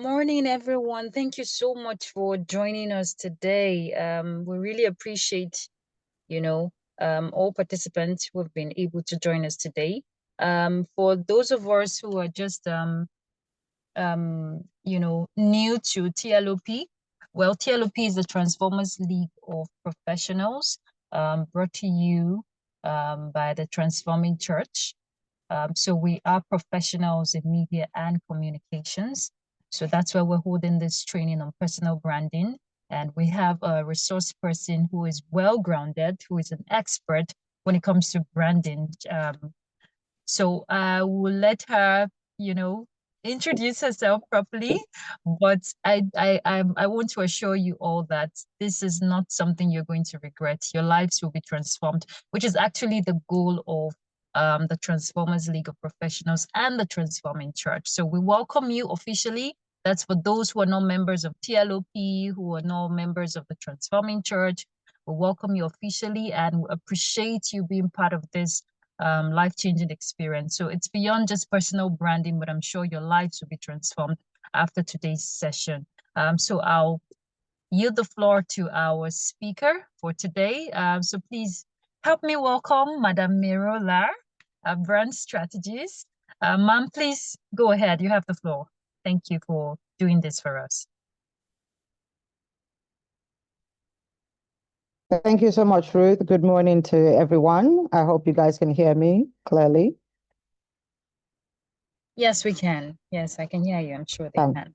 morning, everyone. Thank you so much for joining us today. We really appreciate, all participants who have been able to join us today. For those of us who are just, new to TLOP, well, TLOP is the Transformers League of Professionals, brought to you by the Transforming Church. So we are professionals in media and communications. So that's why we're holding this training on personal branding. And we have a resource person who is well-grounded, who is an expert when it comes to branding. So I will let her, introduce herself properly. But I want to assure you all that this is not something you're going to regret. Your lives will be transformed, which is actually the goal of the Transformers League of Professionals and the Transforming Church. So we welcome you officially. That's for those who are not members of TLOP, who are not members of the Transforming Church. We welcome you officially and we appreciate you being part of this life-changing experience. So it's beyond just personal branding, but I'm sure your lives will be transformed after today's session. So I'll yield the floor to our speaker for today. So please help me welcome Madam Merola, brand strategist. Ma'am, please go ahead. You have the floor. Thank you for doing this for us. Thank you so much, Ruth. Good morning to everyone. I hope you guys can hear me clearly. Yes, we can. Yes, I can hear you. I'm sure they can.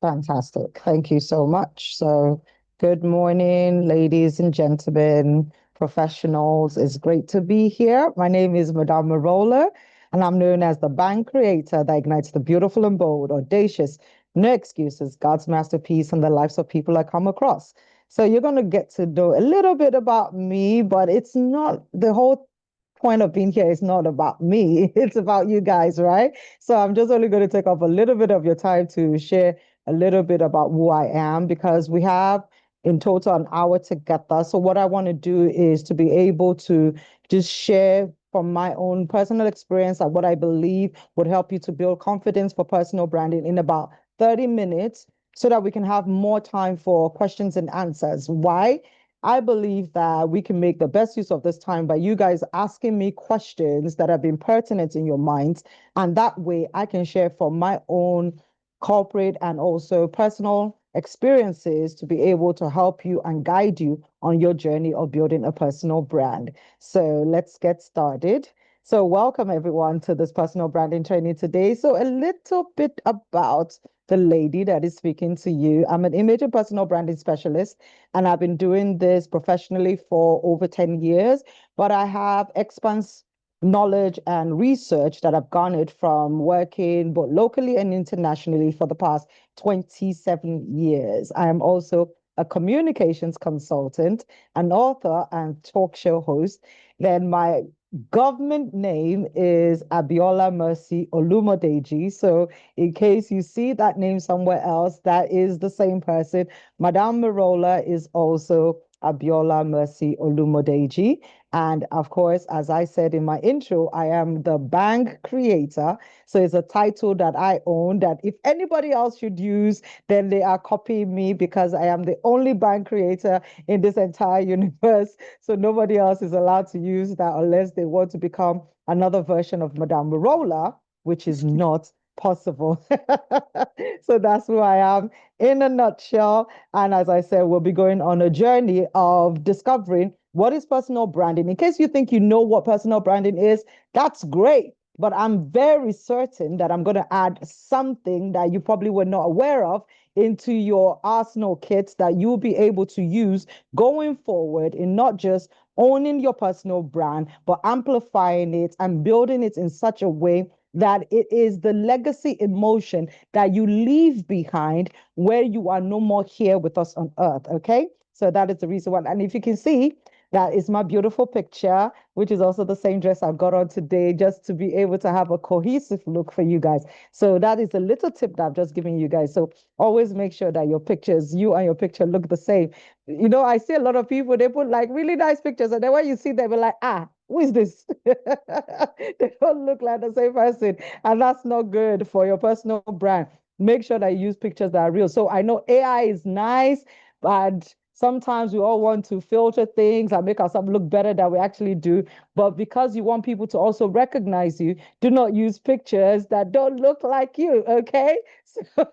Fantastic. Thank you so much. So, good morning, ladies and gentlemen, professionals. It's great to be here. My name is Madame Merola, and I'm known as the bank creator that ignites the beautiful and bold, audacious, no excuses, God's masterpiece, and the lives of people I come across. So, you're going to get to know a little bit about me, but it's not the whole point of being here is not about me. It's about you guys, right? So I'm just only going to take up a little bit of your time to share a little bit about who I am because we have in total an hour together. So what I want to do is to be able to just share from my own personal experience and what I believe would help you to build confidence for personal branding in about 30 minutes so that we can have more time for questions and answers. Why? I believe that we can make the best use of this time by you guys asking me questions that have been pertinent in your minds. And that way I can share from my own corporate and also personal experiences to be able to help you and guide you on your journey of building a personal brand. So let's get started. So welcome everyone to this personal branding training today. So a little bit about the lady that is speaking to you. I'm an image and personal branding specialist, and I've been doing this professionally for over 10 years, but I have expansive knowledge and research that I've garnered from working both locally and internationally for the past 27 years. I am also a communications consultant, an author, and talk show host. Then my government name is Abiola Mercy Olumodeji. So in case you see that name somewhere else, that is the same person. Madame Merola is also Abiola Mercy Olumodeji. And of course, as I said in my intro, I am the bank creator. So it's a title that I own that if anybody else should use, then they are copying me because I am the only bank creator in this entire universe. So nobody else is allowed to use that unless they want to become another version of Madame Merola, which is not possible. So that's who I am in a nutshell. And as I said, we'll be going on a journey of discovering what is personal branding. In case you think you know what personal branding is, that's great. But I'm very certain that I'm going to add something that you probably were not aware of into your arsenal kits that you'll be able to use going forward in not just owning your personal brand, but amplifying it and building it in such a way that it is the legacy emotion that you leave behind where you are no more here with us on earth. Okay. So that is the reason why. And if you can see, that is my beautiful picture, which is also the same dress I've got on today, just to be able to have a cohesive look for you guys. So that is a little tip that I've just given you guys. So always make sure that your pictures, you and your picture look the same. You know, I see a lot of people, they put like really nice pictures, and then when you see them, you're like, who is this? They don't look like the same person. And that's not good for your personal brand. make sure that you use pictures that are real. So I know AI is nice, but sometimes we all want to filter things and make ourselves look better than we actually do. But because you want people to also recognize you, do not use pictures that don't look like you. Okay. So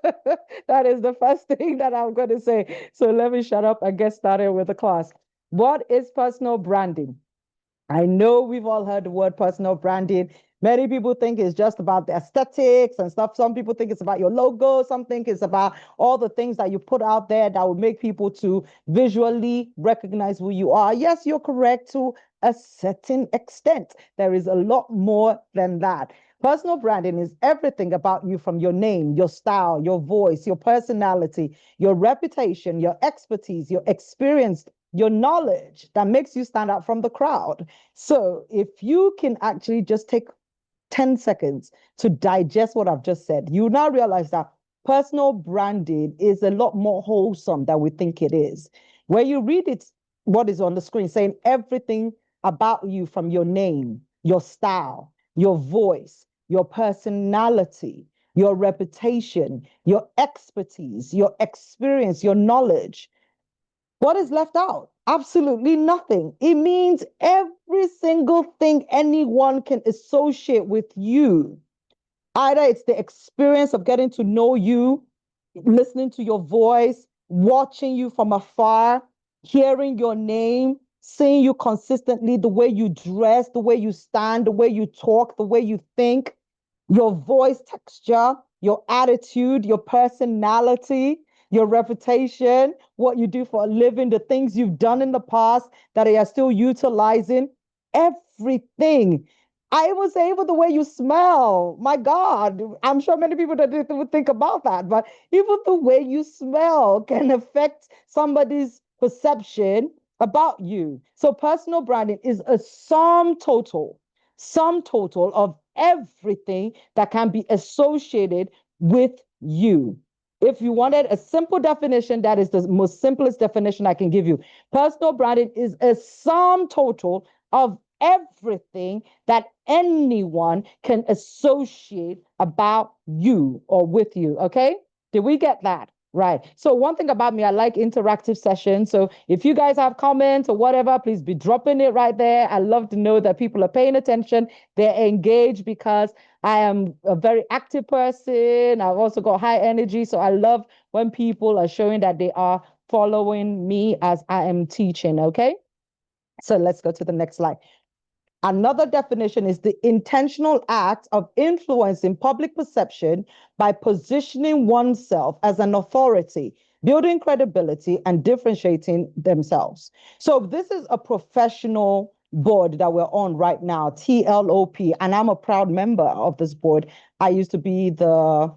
that is the first thing that I'm going to say. So let me shut up and get started with the class. What is personal branding? I know we've all heard the word personal branding. Many people think it's just about the aesthetics and stuff. Some people think it's about your logo. Some think it's about all the things that you put out there that would make people to visually recognize who you are. Yes, you're correct to a certain extent. There is a lot more than that. Personal branding is everything about you, from your name, your style, your voice, your personality, your reputation, your expertise, your experience, your knowledge that makes you stand out from the crowd. So if you can actually just take 10 seconds to digest what I've just said, you now realize that personal branding is a lot more wholesome than we think it is. When you read it, what is on the screen saying everything about you, from your name, your style, your voice, your personality, your reputation, your expertise, your experience, your knowledge, what is left out? Absolutely nothing. It means every single thing anyone can associate with you. Either it's the experience of getting to know you, listening to your voice, watching you from afar, hearing your name, seeing you consistently, the way you dress, the way you stand, the way you talk, the way you think, your voice texture, your attitude, your personality, your reputation, what you do for a living, the things you've done in the past that you are still utilizing, everything. I would say even the way you smell. My God, I'm sure many people that would think about that, but even the way you smell can affect somebody's perception about you. So personal branding is a sum total of everything that can be associated with you. If you wanted a simple definition, that is the most simplest definition I can give you. Personal branding is a sum total of everything that anyone can associate about you or with you. Okay? Did we get that? Right. So one thing about me, I like interactive sessions. So if you guys have comments or whatever, please be dropping it right there. I love to know that people are paying attention. They're engaged, because I am a very active person. I've also got high energy. So I love when people are showing that they are following me as I am teaching. Okay. So let's go to the next slide. Another definition is the intentional act of influencing public perception by positioning oneself as an authority, building credibility, and differentiating themselves. So, this is a professional board that we're on right now, TLOP, and I'm a proud member of this board. I used to be the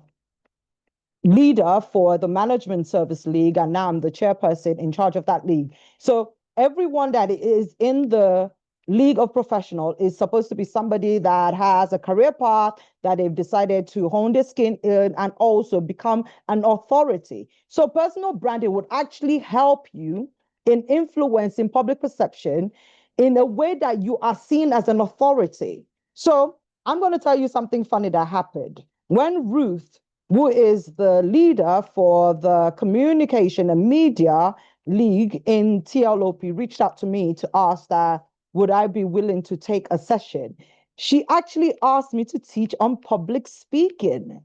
leader for the Management Service League, and now I'm the chairperson in charge of that league. So everyone that is in the League of Professional is supposed to be somebody that has a career path that they've decided to hone their skin in and also become an authority. So personal branding would actually help you in influencing public perception in a way that you are seen as an authority. So I'm going to tell you something funny that happened. When Ruth, who is the leader for the Communication and Media League in TLOP, reached out to me to ask that would I be willing to take a session. She actually asked me to teach on public speaking.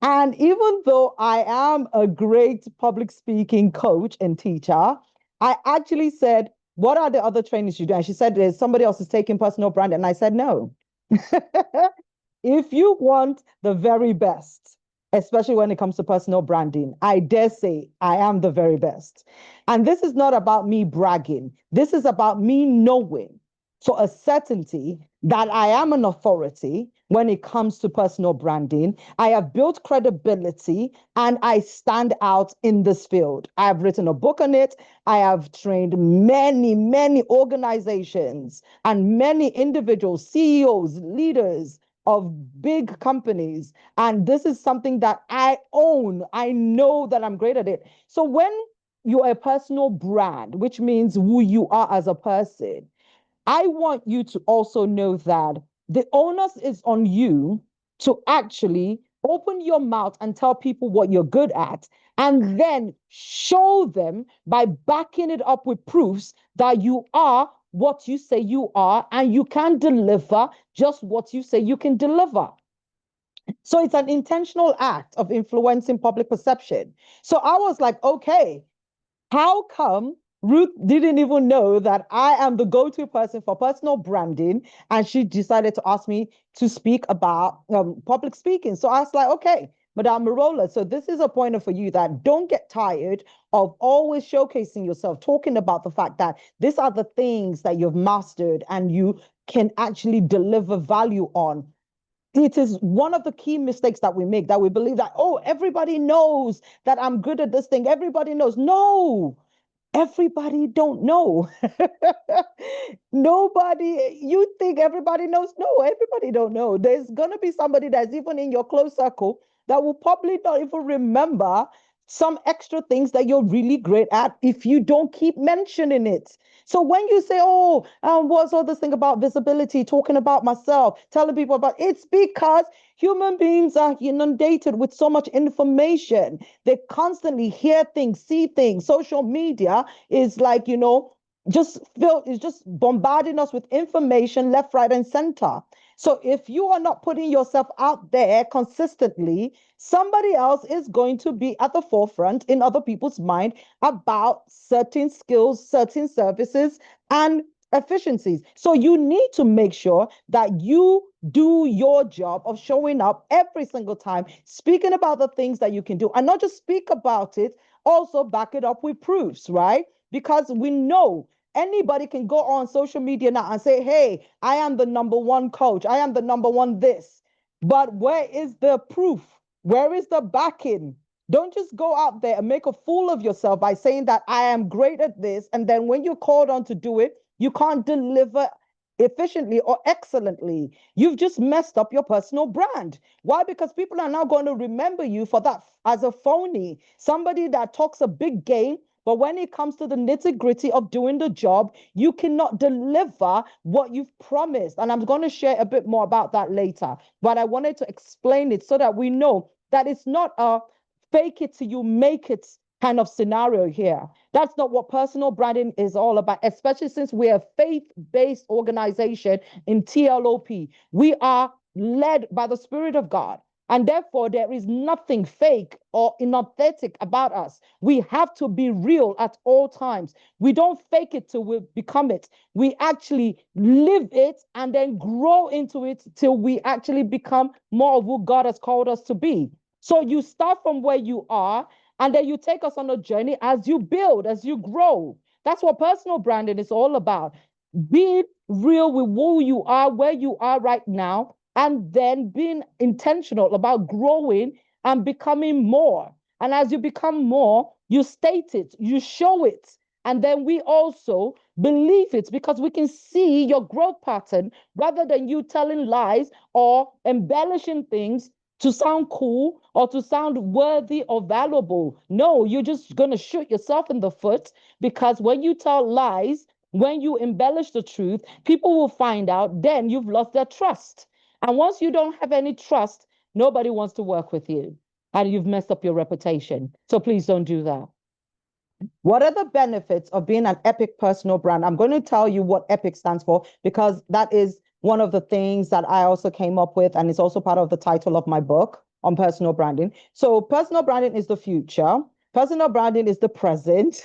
And even though I am a great public speaking coach and teacher, I actually said, what are the other trainings you do? And she said, there's somebody else is taking personal brand. And I said, no. If you want the very best, especially when it comes to personal branding, I dare say I am the very best. And this is not about me bragging. This is about me knowing for a certainty that I am an authority when it comes to personal branding. I have built credibility and I stand out in this field. I have written a book on it. I have trained many, many organizations and many individuals, CEOs, leaders of big companies. And this is something that I own. I know that I'm great at it. So when you're a personal brand, which means who you are as a person, I want you to also know that the onus is on you to actually Open your mouth and tell people what you're good at, and then show them by backing it up with proofs that you are what you say you are and you can deliver just what you say you can deliver. So it's an intentional act of influencing public perception. So I was like, okay, how come Ruth didn't even know that I am the go-to person for personal branding, and she decided to ask me to speak about public speaking? So I was like, okay, Madame Merola, so this is a pointer for you that don't get tired of always showcasing yourself, talking about the fact that these are the things that you've mastered and you can actually deliver value on. It is one of the key mistakes that we make, that we believe that, oh, everybody knows that I'm good at this thing. Everybody knows. No, everybody don't know. Nobody, you think everybody knows? No, everybody don't know. There's gonna be somebody that's even in your close circle that will probably not even remember some extra things that you're really great at if you don't keep mentioning it. So when you say, oh, what's all this thing about visibility, talking about myself, telling people about, it's because human beings are inundated with so much information. They constantly hear things, see things. Social media is like, just feel is just bombarding us with information left, right, and center. So if you are not putting yourself out there consistently, somebody else is going to be at the forefront in other people's mind about certain skills, certain services, and efficiencies. So you need to make sure that you do your job of showing up every single time, speaking about the things that you can do, and not just speak about it, also back it up with proofs, right? Because we know anybody can go on social media now and say, hey, I am the number one coach, I am the number one this. But where is the proof? Where is the backing? Don't just go out there and make a fool of yourself by saying that I am great at this. And then when you're called on to do it, you can't deliver efficiently or excellently. You've just messed up your personal brand. Why? Because people are now going to remember you for that as a phony, somebody that talks a big game, but when it comes to the nitty gritty of doing the job, you cannot deliver what you've promised. And I'm going to share a bit more about that later. But I wanted to explain it so that we know that it's not a fake it till you make it kind of scenario here. That's not what personal branding is all about, especially since we're a faith-based organization in TLOP. We are led by the Spirit of God. And therefore, there is nothing fake or inauthentic about us. We have to be real at all times. We don't fake it till we become it. We actually live it and then grow into it till we actually become more of who God has called us to be. So you start from where you are, and then you take us on a journey as you build, as you grow. That's what personal branding is all about. Being real with who you are, where you are right now, and then being intentional about growing and becoming more. And as you become more, you state it, you show it. And then we also believe it because we can see your growth pattern rather than you telling lies or embellishing things to sound cool or to sound worthy or valuable. No, you're just going to shoot yourself in the foot because when you tell lies, when you embellish the truth, people will find out, then you've lost their trust. And once you don't have any trust, nobody wants to work with you and you've messed up your reputation. So please don't do that. What are the benefits of being an epic personal brand? I'm going to tell you what epic stands for because that is one of the things that I also came up with, and it's also part of the title of my book on personal branding. So, personal branding is the future. Personal branding is the present.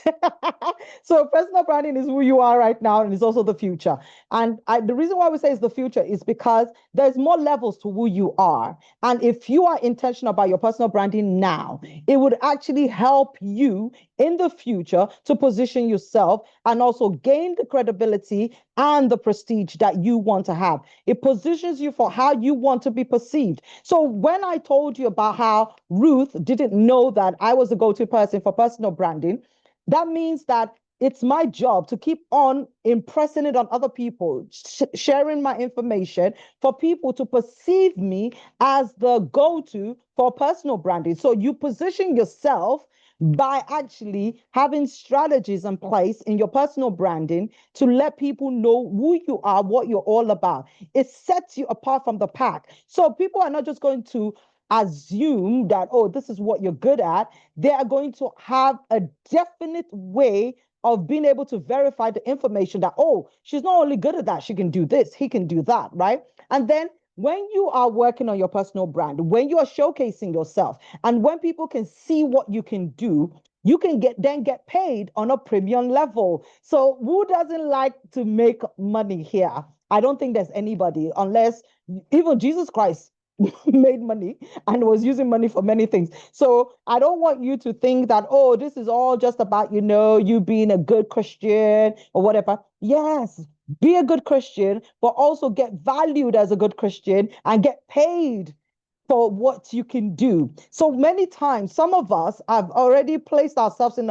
So, personal branding is who you are right now, and it's also the future. And the reason why we say it's the future is because there's more levels to who you are. And if you are intentional about your personal branding now, it would actually help you in the future to position yourself and also gain the credibility and the prestige that you want to have. It positions you for how you want to be perceived. So when I told you about how Ruth didn't know that I was the go-to person for personal branding, that means that it's my job to keep on impressing it on other people, sharing my information for people to perceive me as the go-to for personal branding. So you position yourself by actually having strategies in place in your personal branding to let people know who you are, what you're all about. It sets you apart from the pack. So people are not just going to assume that, oh, this is what you're good at. They are going to have a definite way of being able to verify the information that, oh, she's not only good at that, she can do this, he can do that, right? And then when you are working on your personal brand, when you are showcasing yourself, and when people can see what you can do, you can get paid on a premium level. So who doesn't like to make money here? I don't think there's anybody, unless even Jesus Christ made money and was using money for many things. So I don't want you to think that, oh, this is all just about, you being a good Christian or whatever. Yes, be a good Christian, but also get valued as a good Christian and get paid for what you can do. So many times, some of us have already placed ourselves in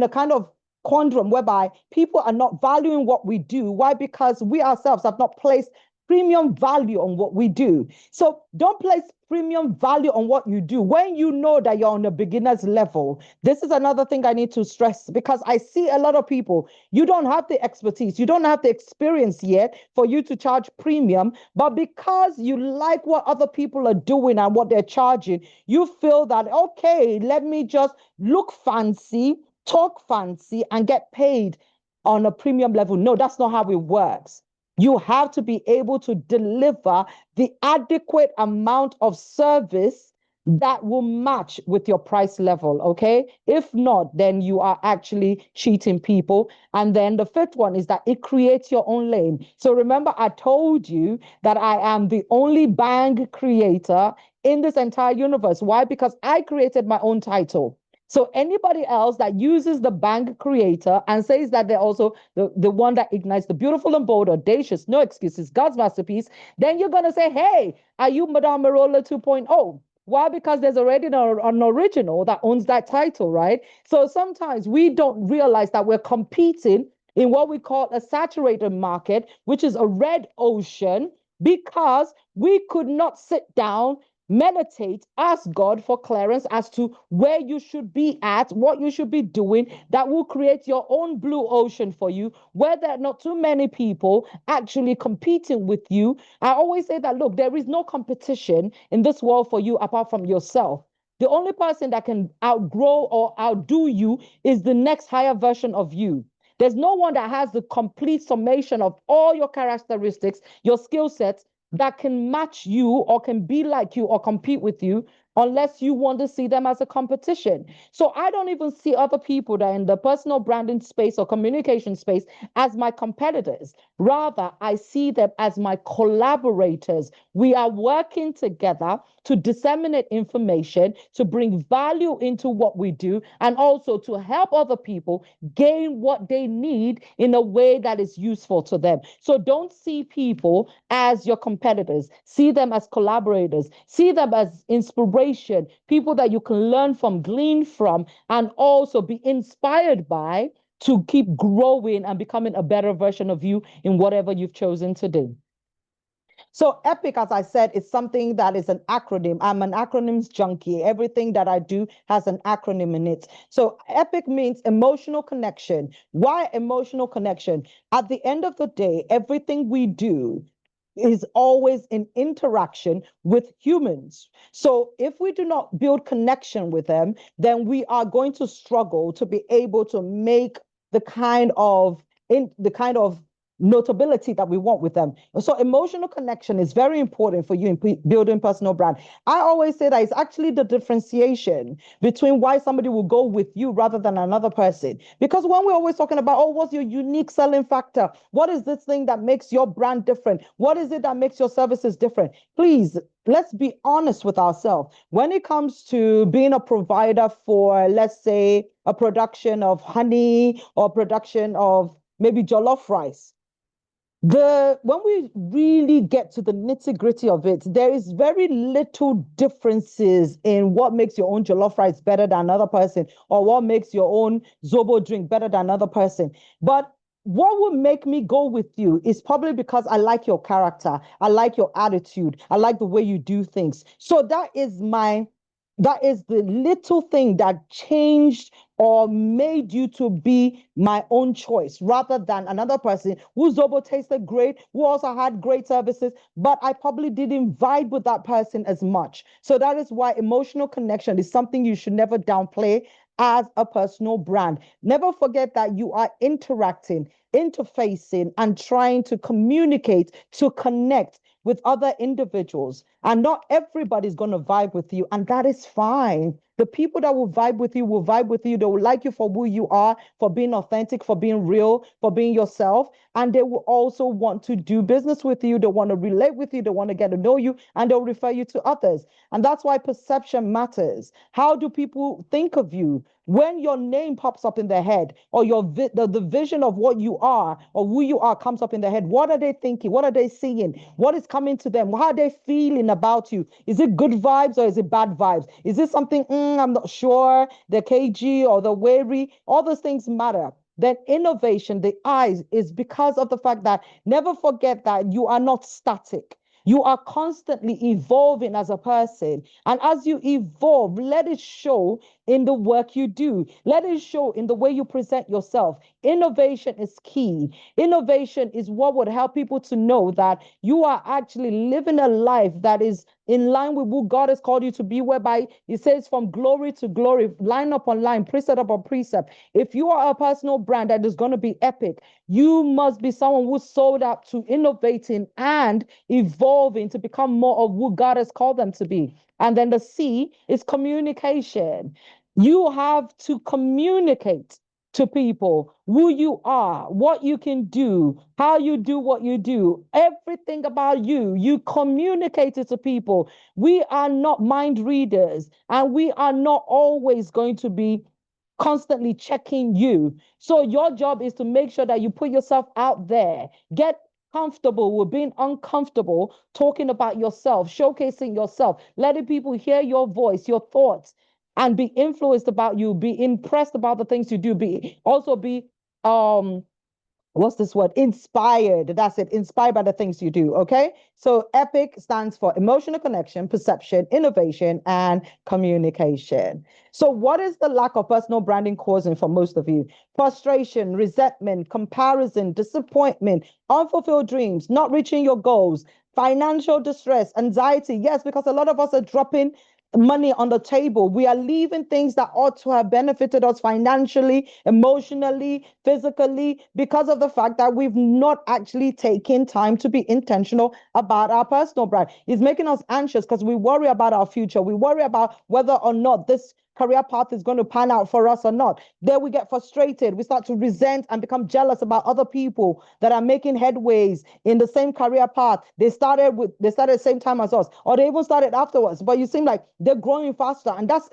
a kind of quandrum whereby people are not valuing what we do. Why? Because we ourselves have not placed premium value on what we do. So don't place premium value on what you do when you know that you're on a beginner's level. This is another thing I need to stress, because I see a lot of people, you don't have the expertise, you don't have the experience yet for you to charge premium, but because you like what other people are doing and what they're charging, you feel that, okay, let me just look fancy, talk fancy, and get paid on a premium level. No, that's not how it works. You have to be able to deliver the adequate amount of service that will match with your price level, okay? If not, then you are actually cheating people. And then the fifth one is that it creates your own lane. So remember, I told you that I am the only bang creator in this entire universe. Why? Because I created my own title. So anybody else that uses the bank creator and says that they're also the one that ignites the beautiful and bold, audacious, no excuses, God's masterpiece, then you're going to say, hey, are you Madame Merola 2.0? Why? Because there's already an original that owns that title, right? So sometimes we don't realize that we're competing in what we call a saturated market, which is a red ocean, because we could not sit down, meditate, ask God for clearance as to where you should be at, what you should be doing, that will create your own blue ocean for you, where there are not too many people actually competing with you. I always say that, look, there is no competition in this world for you apart from yourself. The only person that can outgrow or outdo you is the next higher version of you. There's no one that has the complete summation of all your characteristics, your skill sets, that can match you or can be like you or compete with you, unless you want to see them as a competition. So I don't even see other people that are in the personal branding space or communication space as my competitors. Rather, I see them as my collaborators. We are working together to disseminate information, to bring value into what we do, and also to help other people gain what they need in a way that is useful to them. So don't see people as your competitors. See them as collaborators. See them as inspiration, people that you can learn from, glean from, and also be inspired by to keep growing and becoming a better version of you in whatever you've chosen to do. So EPIC, as I said, is something that is an acronym. I'm an acronyms junkie. Everything that I do has an acronym in it. So EPIC means emotional connection. Why emotional connection? At the end of the day, everything we do is always in interaction with humans. So if we do not build connection with them, then we are going to struggle to be able to make the kind of notability that we want with them. So emotional connection is very important for you in building personal brand. I always say that it's actually the differentiation between why somebody will go with you rather than another person. Because when we're always talking about, oh, what's your unique selling factor? What is this thing that makes your brand different? What is it that makes your services different? Please, let's be honest with ourselves. When it comes to being a provider for, let's say, a production of honey or production of maybe jollof rice, when we really get to the nitty-gritty of it, there is very little differences in what makes your own jollof rice better than another person, or what makes your own zobo drink better than another person. But what would make me go with you is probably because I like your character, I like your attitude, I like the way you do things. So that is my That is the little thing that changed or made you to be my own choice rather than another person whose Zobo tasted great, who also had great services, but I probably didn't vibe with that person as much. So that is why emotional connection is something you should never downplay as a personal brand. Never forget that you are interacting, interfacing, and trying to communicate, to connect with other individuals. And not everybody's going to vibe with you, and that is fine. The people that will vibe with you. They will like you for who you are, for being authentic, for being real, for being yourself. And they will also want to do business with you. They want to relate with you. They want to get to know you, and they'll refer you to others. And that's why perception matters. How do people think of you? When your name pops up in their head, or the vision of what you are or who you are comes up in their head, what are they thinking? What are they seeing? What is coming to them? How are they feeling about you? Is it good vibes or is it bad vibes? Is it something, I'm not sure, the KG or the wary? All those things matter. Then innovation, the eyes, is because of the fact that never forget that you are not static. You are constantly evolving as a person. And as you evolve, let it show in the work you do. Let it show in the way you present yourself. Innovation is key. Innovation is what would help people to know that you are actually living a life that is in line with who God has called you to be, whereby it says from glory to glory, line upon line, precept upon precept. If you are a personal brand that is going to be epic, you must be someone who's sold out to innovating and evolving to become more of who God has called them to be. And then the C is communication. You have to communicate to people who you are, what you can do, how you do what you do, everything about you. You communicate it to people. We are not mind readers, and we are not always going to be constantly checking you. So your job is to make sure that you put yourself out there. Get comfortable with being uncomfortable, talking about yourself, showcasing yourself, letting people hear your voice, your thoughts, and be influenced about you, be impressed about the things you do, be also be what's this word? Inspired. That's it. Inspired by the things you do. Okay. So EPIC stands for emotional connection, perception, innovation, and communication. So what is the lack of personal branding causing for most of you? Frustration, resentment, comparison, disappointment, unfulfilled dreams, not reaching your goals, financial distress, anxiety. Yes, because a lot of us are dropping money on the table. We are leaving things that ought to have benefited us financially, emotionally, physically, because of the fact that we've not actually taken time to be intentional about our personal brand. It's making us anxious because we worry about our future. We worry about whether or not this career path is going to pan out for us or not. Then we get frustrated. We start to resent and become jealous about other people that are making headways in the same career path. They started the same time as us, or they even started afterwards. But you seem like they're growing faster, and that's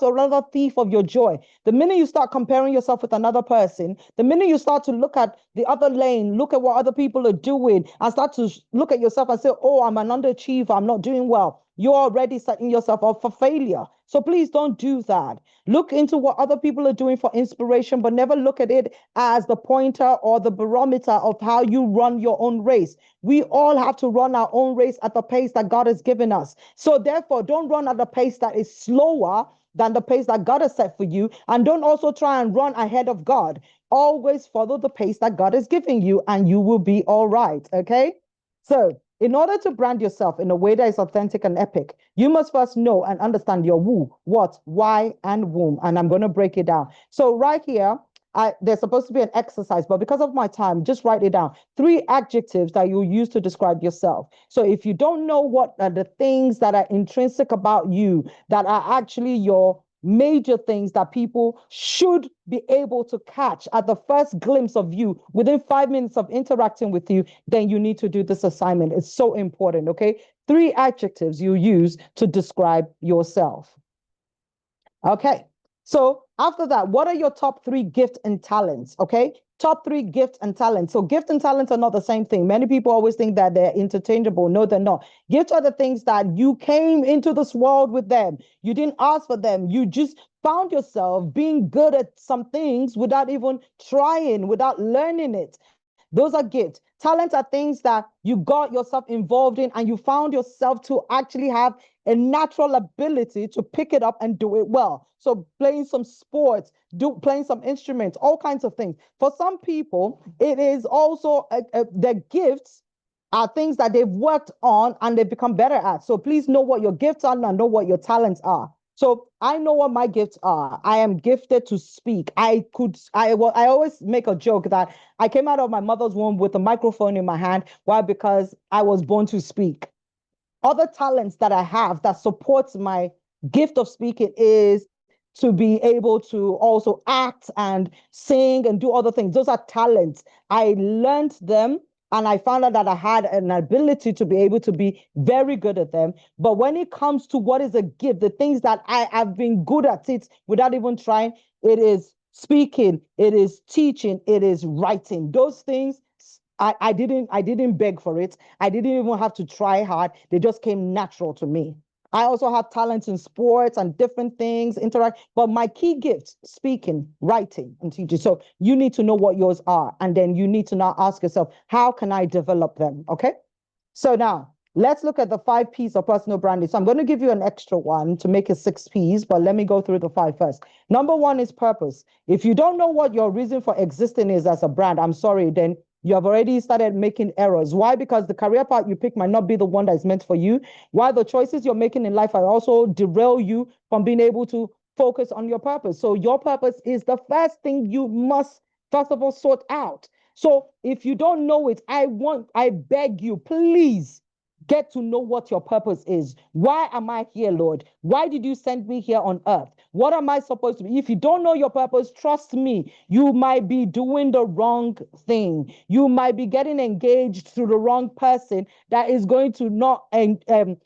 another thief of your joy. The minute you start comparing yourself with another person, the minute you start to look at the other lane, look at what other people are doing, and start to look at yourself and say, "Oh, I'm an underachiever. I'm not doing well." You're already setting yourself up for failure. So please don't do that. Look into what other people are doing for inspiration, but never look at it as the pointer or the barometer of how you run your own race. We all have to run our own race at the pace that God has given us. So therefore, don't run at a pace that is slower than the pace that God has set for you. And don't also try and run ahead of God. Always follow the pace that God is giving you, and you will be all right. Okay? So, in order to brand yourself in a way that is authentic and epic, you must first know and understand your who, what, why, and whom. And I'm going to break it down. So, right here, there's supposed to be an exercise, but because of my time, just write it down. 3 adjectives that you use to describe yourself. So, if you don't know what are the things that are intrinsic about you, that are actually your major things that people should be able to catch at the first glimpse of you within 5 minutes of interacting with you, then you need to do this assignment. It's so important, okay? 3 adjectives you use to describe yourself. Okay. So after that, what are your top 3 gifts and talents? Okay. Top 3 gifts and talents. So gift and talents are not the same thing. Many people always think that they're interchangeable. No, they're not. Gifts are the things that you came into this world with them. You didn't ask for them. You just found yourself being good at some things without even trying, without learning it. Those are gifts. Talents are things that you got yourself involved in and you found yourself to actually have a natural ability to pick it up and do it well. So playing some sports, playing some instruments, all kinds of things. For some people, it is also their gifts are things that they've worked on and they've become better at. So please know what your gifts are and know what your talents are. So I know what my gifts are. I am gifted to speak. I always make a joke that I came out of my mother's womb with a microphone in my hand. Why? Because I was born to speak. Other talents that I have that supports my gift of speaking is to be able to also act and sing and do other things. Those are talents. I learned them and I found out that I had an ability to be able to be very good at them. But when it comes to what is a gift, the things that I have been good at it without even trying, it is speaking, it is teaching, it is writing. Those things I didn't beg for it. I didn't even have to try hard. They just came natural to me. I also have talents in sports and different things, interact, but my key gifts, speaking, writing, and teaching. So you need to know what yours are. And then you need to now ask yourself, how can I develop them? Okay. So now let's look at the 5 P's of personal branding. So I'm going to give you an extra one to make it 6 P's, but let me go through the five first. Number one is purpose. If you don't know what your reason for existing is as a brand, I'm sorry, then you have already started making errors. Why? Because the career path you pick might not be the one that is meant for you. Why? The choices you're making in life are also derail you from being able to focus on your purpose. So your purpose is the first thing you must, first of all, sort out. So if you don't know it, I beg you, please get to know what your purpose is. Why am I here, Lord? Why did you send me here on earth? What am I supposed to be? If you don't know your purpose, trust me, you might be doing the wrong thing. You might be getting engaged to the wrong person that is going to not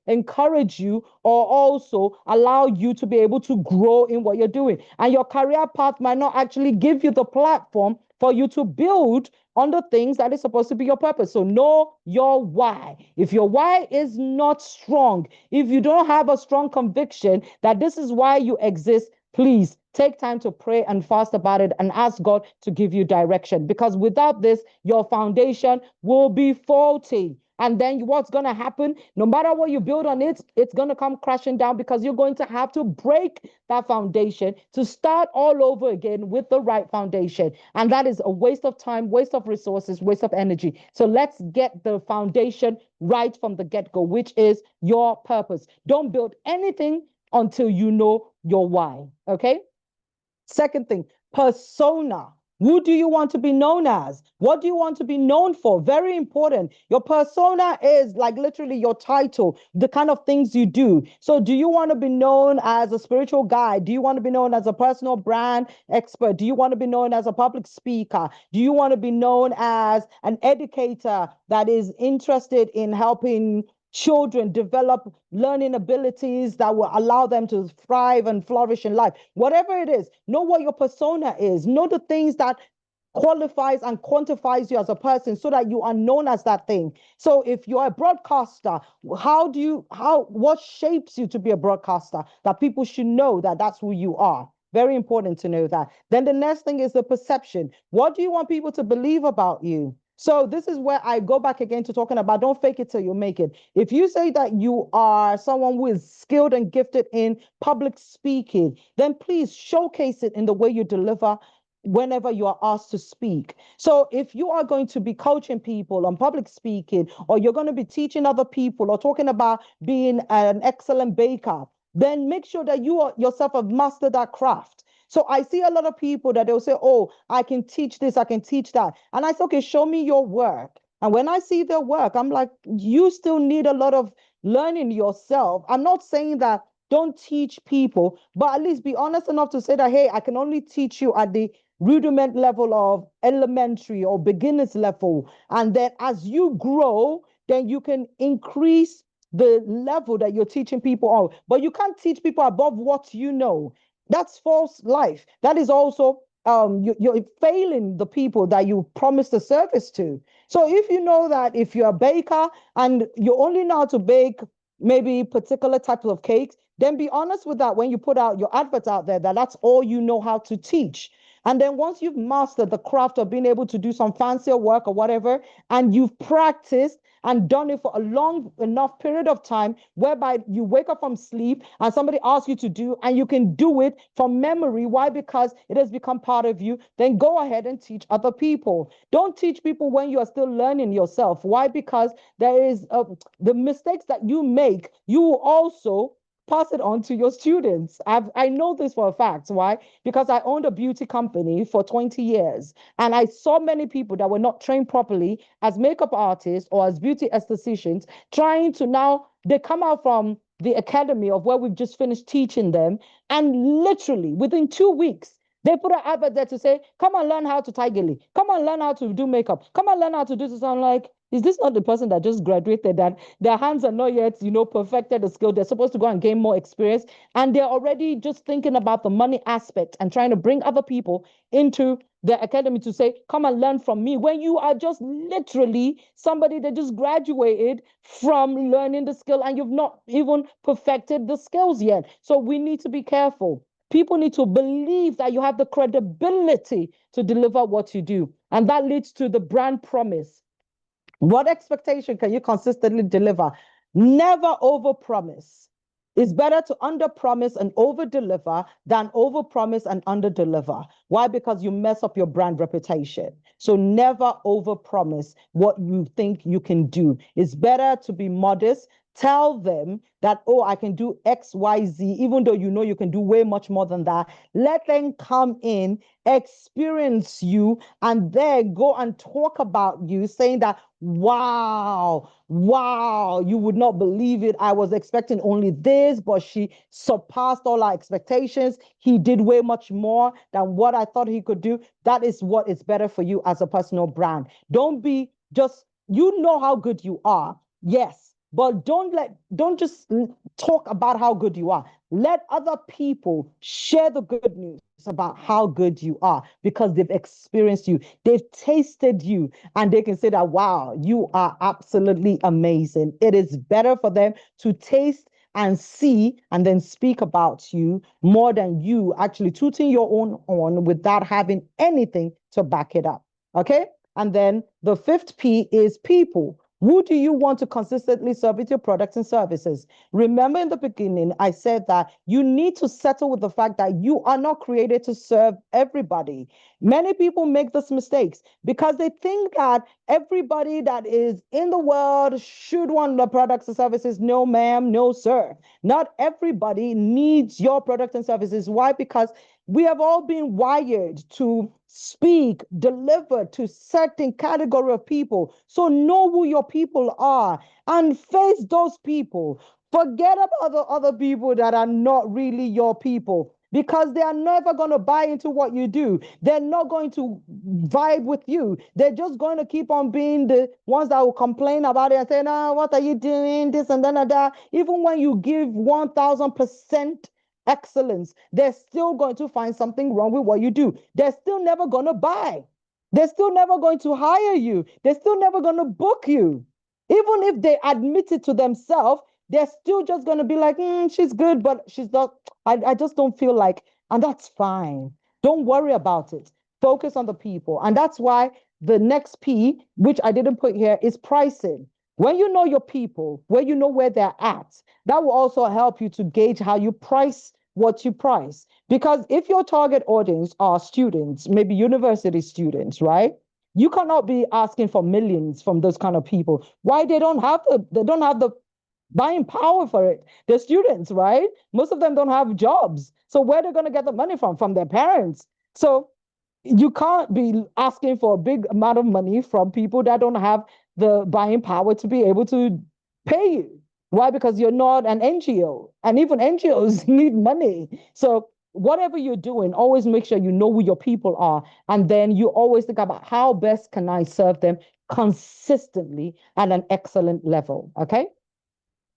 encourage you or also allow you to be able to grow in what you're doing. And your career path might not actually give you the platform for you to build on the things that is supposed to be your purpose. So know your why. If your why is not strong, if you don't have a strong conviction that this is why you exist, please take time to pray and fast about it and ask God to give you direction. Because without this, your foundation will be faulty. And then what's going to happen? No matter what you build on it, it's going to come crashing down because you're going to have to break that foundation to start all over again with the right foundation. And that is a waste of time, waste of resources, waste of energy. So let's get the foundation right from the get-go, which is your purpose. Don't build anything until you know your why. Okay? Second thing, persona. Who do you want to be known as? What do you want to be known for? Very important. Your persona is like literally your title, the kind of things you do. So, do you want to be known as a spiritual guide? Do you want to be known as a personal brand expert? Do you want to be known as a public speaker? Do you want to be known as an educator that is interested in helping children develop learning abilities that will allow them to thrive and flourish in life? Whatever it is, know what your persona is. Know the things that qualifies and quantifies you as a person so that you are known as that thing. So if you're a broadcaster, what shapes you to be a broadcaster that people should know that that's who you are? Very important to know that. Then the next thing is the perception. What do you want people to believe about you? So this is where I go back again to talking about don't fake it till you make it. If you say that you are someone who is skilled and gifted in public speaking, then please showcase it in the way you deliver whenever you are asked to speak. So if you are going to be coaching people on public speaking, or you're going to be teaching other people or talking about being an excellent baker, then make sure that you yourself have mastered that craft. So I see a lot of people that they'll say, oh, I can teach this, I can teach that. And I say, okay, show me your work. And when I see their work, I'm like, you still need a lot of learning yourself. I'm not saying that don't teach people, but at least be honest enough to say that, hey, I can only teach you at the rudiment level of elementary or beginners level. And then as you grow, then you can increase the level that you're teaching people on. But you can't teach people above what you know. That's false life. That is also you're failing the people that you promised a service to. So if you know that if you're a baker and you only know how to bake maybe particular types of cakes, then be honest with that when you put out your adverts out there, that that's all you know how to teach. And then once you've mastered the craft of being able to do some fancier work or whatever, and you've practiced and done it for a long enough period of time whereby you wake up from sleep and somebody asks you to do and you can do it from memory. Why? Because it has become part of you. Then go ahead and teach other people. Don't teach people when you are still learning yourself. Why? Because there is the mistakes that you make, you will also pass it on to your students. I know this for a fact. Why? Because I owned a beauty company for 20 years and I saw many people that were not trained properly as makeup artists or as beauty estheticians trying to now, they come out from the academy of where we've just finished teaching them, and literally within 2 weeks, they put an advert there to say, come and learn how to tie gilly. Come and learn how to do makeup. Come and learn how to do this. I'm like, is this not the person that just graduated, that their hands are not yet, perfected the skill? They're supposed to go and gain more experience. And they're already just thinking about the money aspect and trying to bring other people into the academy to say, come and learn from me, when you are just literally somebody that just graduated from learning the skill and you've not even perfected the skills yet. So we need to be careful. People need to believe that you have the credibility to deliver what you do. And that leads to the brand promise. What expectation can you consistently deliver? Never overpromise. It's better to underpromise and overdeliver than overpromise and underdeliver. Why? Because you mess up your brand reputation. So never overpromise what you think you can do. It's better to be modest. Tell them that, oh, I can do X, Y, Z, even though you know you can do way much more than that. Let them come in, experience you, and then go and talk about you, saying that, wow, you would not believe it. I was expecting only this, but she surpassed all our expectations. He did way much more than what I thought he could do. That is what is better for you as a personal brand. Don't be just, you know how good you are. Yes. But don't just talk about how good you are. Let other people share the good news about how good you are, because they've experienced you, they've tasted you, and they can say that, wow, you are absolutely amazing. It is better for them to taste and see and then speak about you more than you actually tooting your own horn without having anything to back it up. Okay? And then the fifth P is people. Who do you want to consistently serve with your products and services? Remember, in the beginning, I said that you need to settle with the fact that you are not created to serve everybody. Many people make this mistakes because they think that everybody that is in the world should want the products and services. No, ma'am, no, sir. Not everybody needs your products and services. Why? Because we have all been wired to speak, deliver to certain category of people. So know who your people are and face those people. Forget about the other people that are not really your people, because they are never going to buy into what you do. They're not going to vibe with you. They're just going to keep on being the ones that will complain about it and say, no, what are you doing? This and then and that. Even when you give 1000% excellence, they're still going to find something wrong with what you do. They're still never going to buy. They're still never going to hire you. They're still never going to book you. Even if they admit it to themselves, they're still just going to be like, she's good, but she's not, I just don't feel like, and that's fine. Don't worry about it. Focus on the people. And that's why the next P, which I didn't put here, is pricing. When you know your people, when you know where they're at, that will also help you to gauge how you price what you price. Because if your target audience are students, maybe university students, right? You cannot be asking for millions from those kind of people. Why? They don't have the buying power for it. They're students, right? Most of them don't have jobs. So where are they going to get the money from? From their parents. So you can't be asking for a big amount of money from people that don't have the buying power to be able to pay you. Why? Because you're not an NGO, and even NGOs need money. So whatever you're doing, always make sure you know who your people are, and then you always think about how best can I serve them consistently at an excellent level. Okay.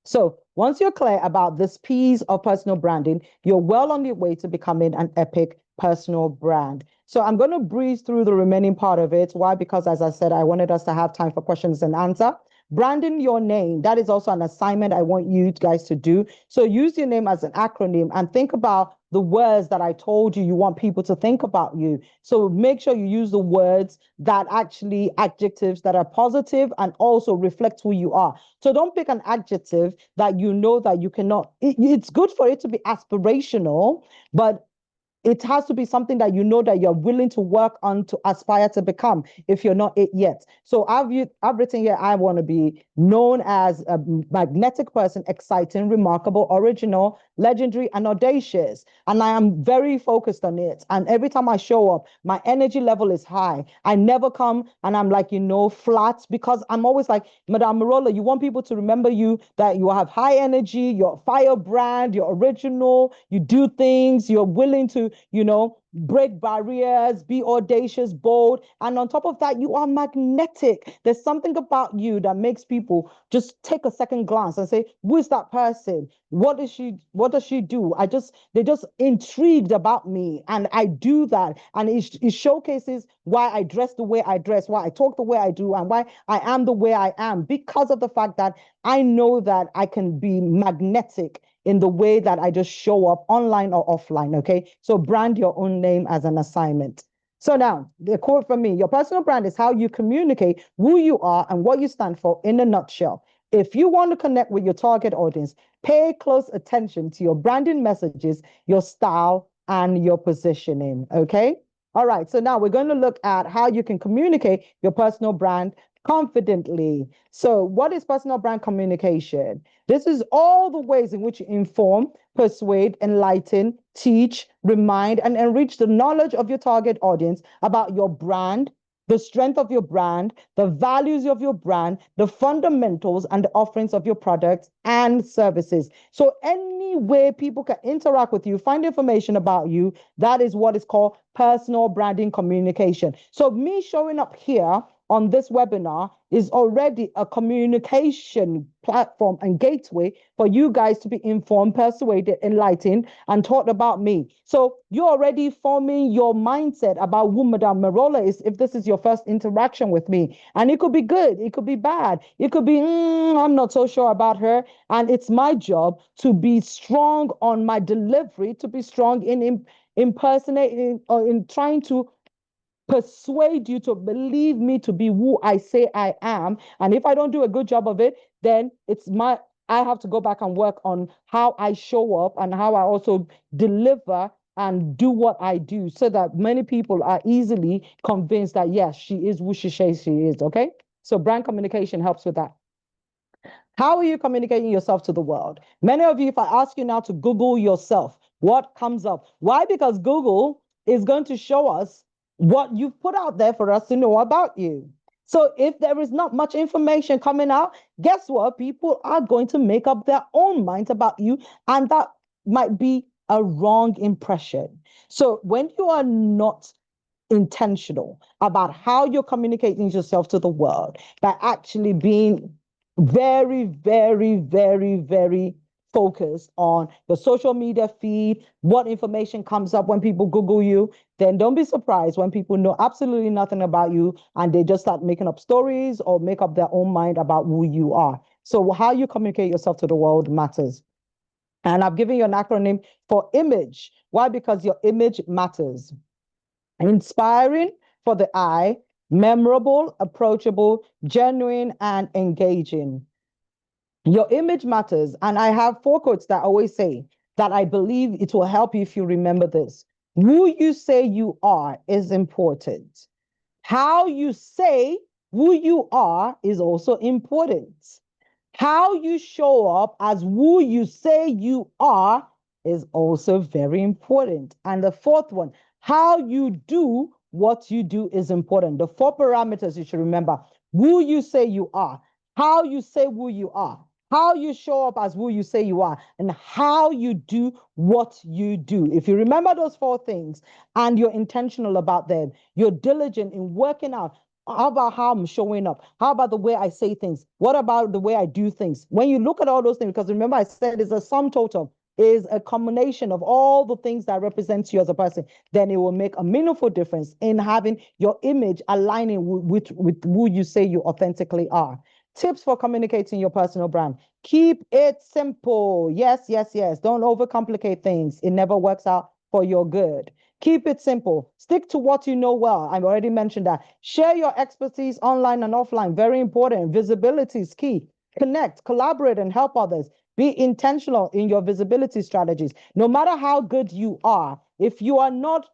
So once you're clear about this piece of personal branding, you're well on your way to becoming an epic personal brand. So I'm going to breeze through the remaining part of it. Why? Because as I said, I wanted us to have time for questions and answer. Branding your name, that is also an assignment I want you guys to do. So use your name as an acronym and think about the words that I told you want people to think about you. So make sure you use the words that actually adjectives that are positive and also reflect who you are. So don't pick an adjective that you know that you cannot. It's good for it to be aspirational, but it has to be something that you know that you're willing to work on to aspire to become if you're not it yet. So I've written here, I want to be known as a magnetic person, exciting, remarkable, original, legendary, and audacious. And I am very focused on it. And every time I show up, my energy level is high. I never come and I'm like, flat, because I'm always like, Madame Merola, you want people to remember you, that you have high energy, you're a firebrand, you're original, you do things, you're willing to, break barriers, be audacious, bold. And on top of that, you are magnetic. There's something about you that makes people just take a second glance and say, who is that person? What does she do? They're just intrigued about me. And I do that. And it showcases why I dress the way I dress, why I talk the way I do, and why I am the way I am, because of the fact that I know that I can be magnetic in the way that I just show up online or offline. Okay. So brand your own name as an assignment. So now the quote from me, your personal brand is how you communicate who you are and what you stand for in a nutshell. If you want to connect with your target audience, pay close attention to your branding messages, your style, and your positioning. Okay. All right. So now we're going to look at how you can communicate your personal brand confidently. So, what is personal brand communication? This is all the ways in which you inform, persuade, enlighten, teach, remind, and enrich the knowledge of your target audience about your brand, the strength of your brand, the values of your brand, the fundamentals and the offerings of your products and services. So, any way people can interact with you, find information about you, that is what is called personal branding communication. So, me showing up here on this webinar is already a communication platform and gateway for you guys to be informed, persuaded, enlightened, and taught about me. So you're already forming your mindset about who Madame Merola is if this is your first interaction with me. And it could be good, it could be bad, it could be, I'm not so sure about her. And it's my job to be strong on my delivery, to be strong in impersonating or in trying to persuade you to believe me to be who I say I am. And if I don't do a good job of it, then I have to go back and work on how I show up and how I also deliver and do what I do so that many people are easily convinced that, yes, she is who she says she is. Okay. So brand communication helps with that. How are you communicating yourself to the world? Many of you, if I ask you now to Google yourself, what comes up? Why? Because Google is going to show us what you've put out there for us to know about you. So if there is not much information coming out, guess what? People are going to make up their own minds about you, and that might be a wrong impression. So when you are not intentional about how you're communicating yourself to the world, by actually being very, very, very, very focused on your social media feed, what information comes up when people Google you, then don't be surprised when people know absolutely nothing about you and they just start making up stories or make up their own mind about who you are. So how you communicate yourself to the world matters. And I've given you an acronym for image. Why? Because your image matters. Inspiring for the eye, memorable, approachable, genuine, and engaging. Your image matters. And I have 4 quotes that I always say that I believe it will help you if you remember this. Who you say you are is important. How you say who you are is also important. How you show up as who you say you are is also very important. And the 4th one, how you do what you do is important. The 4 parameters you should remember: who you say you are, how you say who you are, how you show up as who you say you are, and how you do what you do. If you remember those 4 things and you're intentional about them, you're diligent in working out. How about how I'm showing up? How about the way I say things? What about the way I do things? When you look at all those things, because remember I said it's a sum total, is a combination of all the things that represents you as a person, then it will make a meaningful difference in having your image aligning with who you say you authentically are. Tips for communicating your personal brand. Keep it simple. Yes, yes, yes. Don't overcomplicate things. It never works out for your good. Keep it simple. Stick to what you know well. I've already mentioned that. Share your expertise online and offline. Very important. Visibility is key. Connect, collaborate, and help others. Be intentional in your visibility strategies. No matter how good you are, if you are not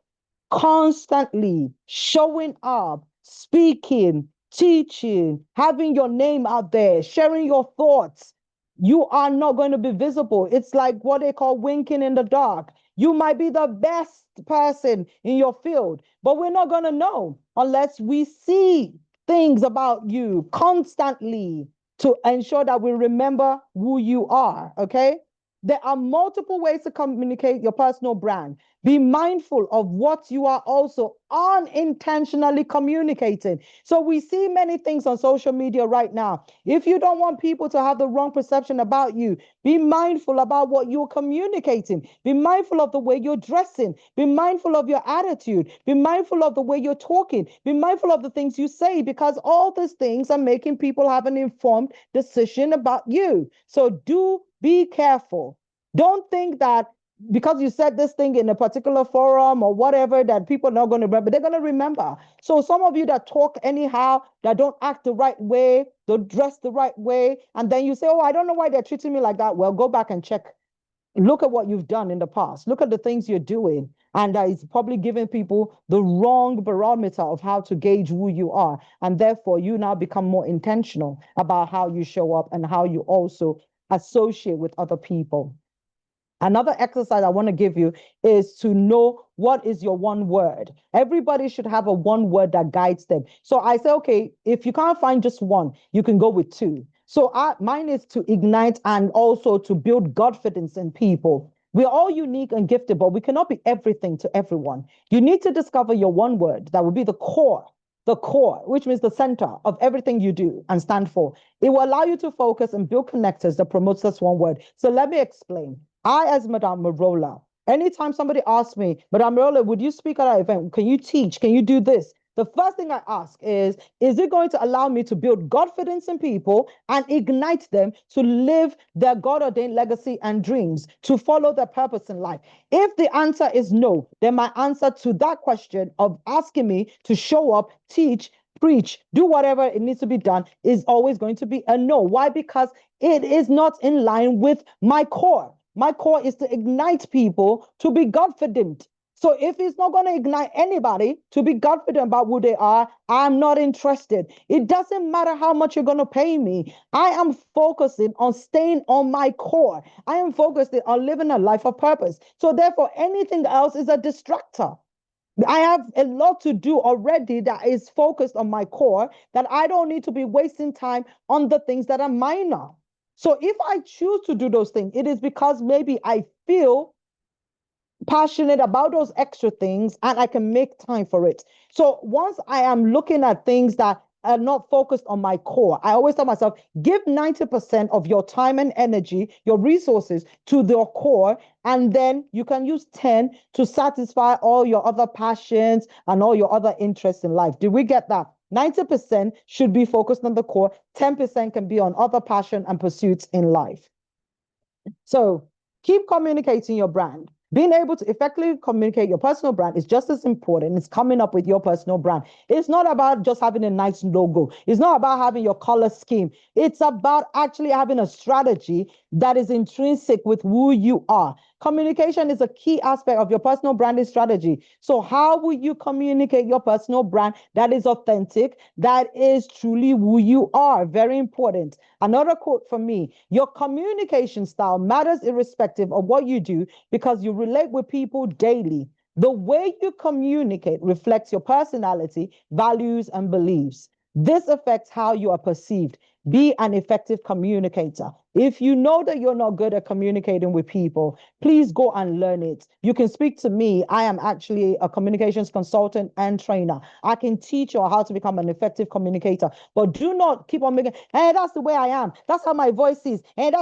constantly showing up, speaking, teaching, having your name out there, sharing your thoughts, you are not going to be visible. It's like what they call winking in the dark. You might be the best person in your field, but we're not going to know unless we see things about you constantly to ensure that we remember who you are. Okay. There are multiple ways to communicate your personal brand. Be mindful of what you are also unintentionally communicating. So we see many things on social media right now. If you don't want people to have the wrong perception about you, be mindful about what you're communicating. Be mindful of the way you're dressing. Be mindful of your attitude. Be mindful of the way you're talking. Be mindful of the things you say, because all these things are making people have an informed decision about you. So do be careful. Don't think that because you said this thing in a particular forum or whatever that people are not going to remember. They're going to remember. So some of you that talk anyhow, that don't act the right way, don't dress the right way, and then you say, oh, I don't know why they're treating me like that. Well, go back and check. Look at what you've done in the past. Look at the things you're doing. And that is probably giving people the wrong barometer of how to gauge who you are. And therefore, you now become more intentional about how you show up and how you also associate with other people. Another exercise I want to give you is to know what is your one word. Everybody should have a one word that guides them. So I say, okay, if you can't find just one, you can go with two. So mine is to ignite and also to build confidence in people. We're all unique and gifted, but we cannot be everything to everyone. You need to discover your one word that will be the core, which means the center of everything you do and stand for. It will allow you to focus and build connectors that promotes this one word. So let me explain. I, as Madame Merola, anytime somebody asks me, Madame Merola, would you speak at our event? Can you teach? Can you do this? The first thing I ask is it going to allow me to build confidence in people and ignite them to live their God-ordained legacy and dreams, to follow their purpose in life? If the answer is no, then my answer to that question of asking me to show up, teach, preach, do whatever it needs to be done is always going to be a no. Why? Because it is not in line with my core. My core is to ignite people to be confident. So if it's not going to ignite anybody to be confident about who they are, I'm not interested. It doesn't matter how much you're going to pay me. I am focusing on staying on my core. I am focused on living a life of purpose. So therefore, anything else is a distractor. I have a lot to do already that is focused on my core, that I don't need to be wasting time on the things that are minor. So if I choose to do those things, it is because maybe I feel passionate about those extra things and I can make time for it. So once I am looking at things that are not focused on my core, I always tell myself, give 90% of your time and energy, your resources to your core, and then you can use 10 to satisfy all your other passions and all your other interests in life. Did we get that? 90% should be focused on the core, 10% can be on other passion and pursuits in life. So keep communicating your brand. Being able to effectively communicate your personal brand is just as important as coming up with your personal brand. It's not about just having a nice logo. It's not about having your color scheme. It's about actually having a strategy that is intrinsic with who you are. Communication is a key aspect of your personal branding strategy. So how will you communicate your personal brand that is authentic, that is truly who you are? Very important. Another quote from me, your communication style matters irrespective of what you do because you relate with people daily. The way you communicate reflects your personality, values, and beliefs. This affects how you are perceived. Be an effective communicator. If you know that you're not good at communicating with people, please go and learn it. You can speak to me. I am actually a communications consultant and trainer. I can teach you how to become an effective communicator, but do not keep on making, hey, that's the way I am. That's how my voice is. Hey,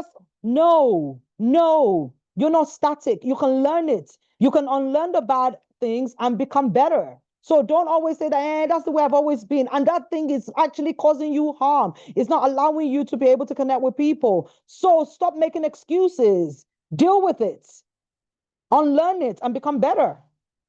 no, no, you're not static. You can learn it. You can unlearn the bad things and become better. So don't always say that, that's the way I've always been. And that thing is actually causing you harm. It's not allowing you to be able to connect with people. So stop making excuses. Deal with it, unlearn it, and become better.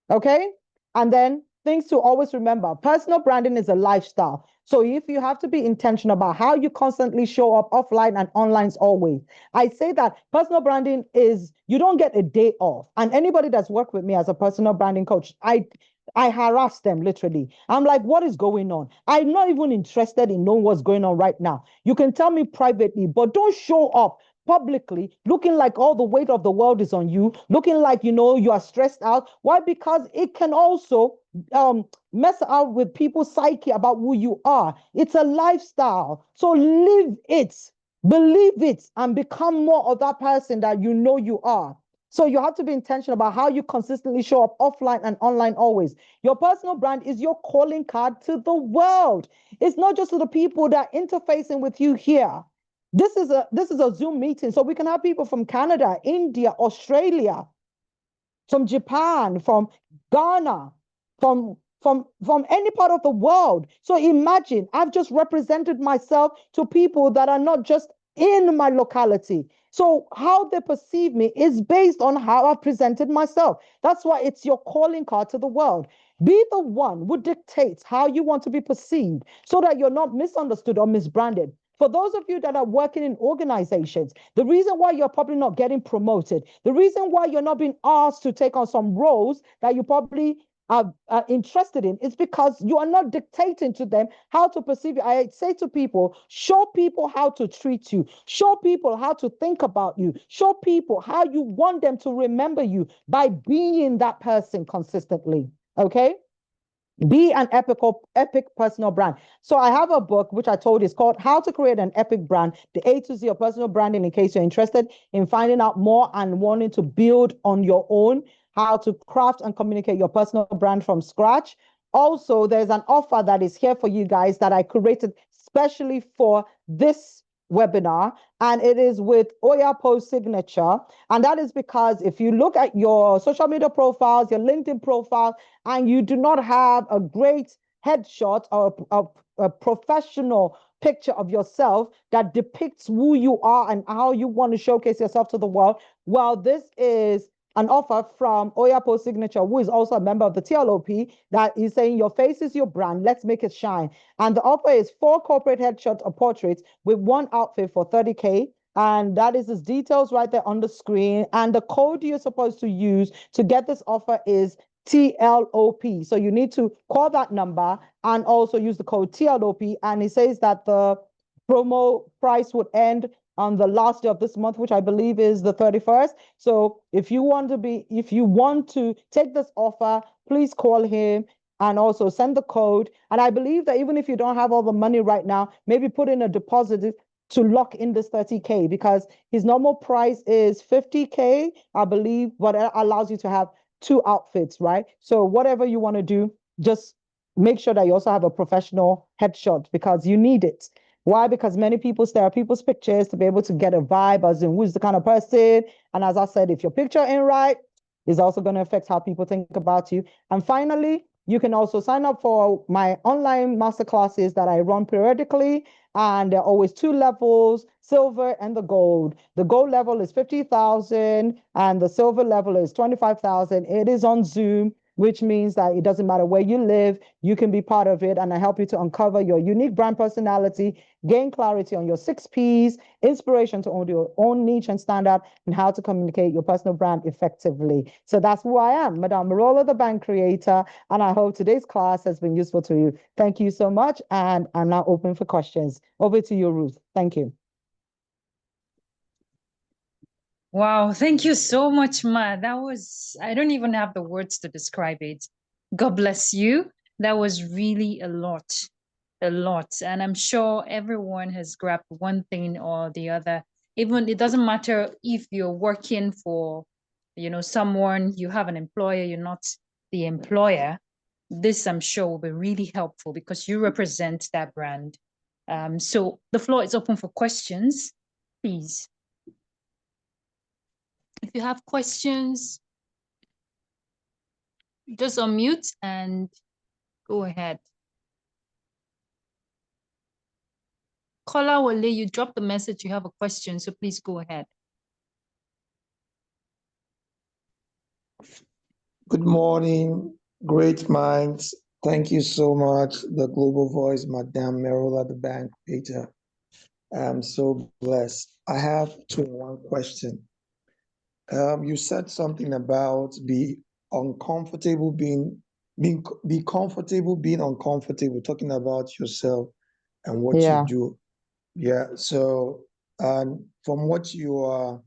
Okay. And then things to always remember, personal branding is a lifestyle. So if you have to be intentional about how you constantly show up offline and online always, I say that personal branding is, you don't get a day off. And anybody that's worked with me as a personal branding coach, I harass them literally. I'm like, what is going on? I'm not even interested in knowing what's going on right now. You can tell me privately, but don't show up publicly looking like all the weight of the world is on you, looking like, you are stressed out. Why? Because it can also mess out with people's psyche about who you are. It's a lifestyle. So live it, believe it, and become more of that person that you are. So you have to be intentional about how you consistently show up offline and online always. Your personal brand is your calling card to the world. It's not just to the people that are interfacing with you here. This is a Zoom meeting, so we can have people from Canada, India, Australia, from Japan, from Ghana, from any part of the world. So imagine I've just represented myself to people that are not just in my locality. So how they perceive me is based on how I've presented myself. That's why it's your calling card to the world. Be the one who dictates how you want to be perceived so that you're not misunderstood or misbranded. For those of you that are working in organizations, the reason why you're probably not getting promoted, the reason why you're not being asked to take on some roles that you probably are interested in is because you are not dictating to them how to perceive you. I say to people, show people how to treat you, show people how to think about you, show people how you want them to remember you by being that person consistently. Okay? Be an epic personal brand. So I have a book which I told you is called How to Create an Epic Brand, the A to Z of personal branding, in case you're interested in finding out more and wanting to build on your own, how to craft and communicate your personal brand from scratch. Also, there's an offer that is here for you guys that I created specially for this webinar, and it is with Oya Post Signature. And that is because if you look at your social media profiles, your LinkedIn profile, and you do not have a great headshot or a professional picture of yourself that depicts who you are and how you want to showcase yourself to the world, well, this is an offer from Oyapo Signature, who is also a member of the TLOP, that is saying your face is your brand. Let's make it shine. And the offer is 4 corporate headshots or portraits with 1 outfit for 30K. And that is his details right there on the screen. And the code you're supposed to use to get this offer is TLOP. So you need to call that number and also use the code TLOP. And it says that the promo price would end on the last day of this month, which I believe is the 31st. So if you want to take this offer, please call him and also send the code. And I believe that even if you don't have all the money right now, maybe put in a deposit to lock in this 30K, because his normal price is 50K, I believe, but it allows you to have 2 outfits, right? So whatever you want to do, just make sure that you also have a professional headshot, because you need it. Why? Because many people stare at people's pictures to be able to get a vibe as in who's the kind of person. And as I said, if your picture ain't right, it's also going to affect how people think about you. And finally, you can also sign up for my online masterclasses that I run periodically. And there are always 2 levels, silver and the gold. The gold level is 50,000 and the silver level is 25,000. It is on Zoom, which means that it doesn't matter where you live, you can be part of it. And I help you to uncover your unique brand personality, gain clarity on your 6 Ps, inspiration to own your own niche and standard, and how to communicate your personal brand effectively. So that's who I am, Madame Merola, the brand creator. And I hope today's class has been useful to you. Thank you so much. And I'm now open for questions. Over to you, Ruth. Thank you. Wow, thank you so much, Ma. I don't even have the words to describe it. God bless you. That was really a lot, a lot. And I'm sure everyone has grabbed one thing or the other. Even it doesn't matter if you're working for, someone, you have an employer, you're not the employer. This, I'm sure, will be really helpful because you represent that brand. So the floor is open for questions, please. If you have questions, just unmute and Go ahead. Kola Wale, you dropped the message. You have a question, so please go ahead. Good morning, great minds. Thank you so much, the Global Voice, Madame Merola, the bank data. I'm so blessed. I have one question. You said something about be uncomfortable be comfortable being uncomfortable, talking about yourself and what you Yeah. do. Yeah. So, from what you are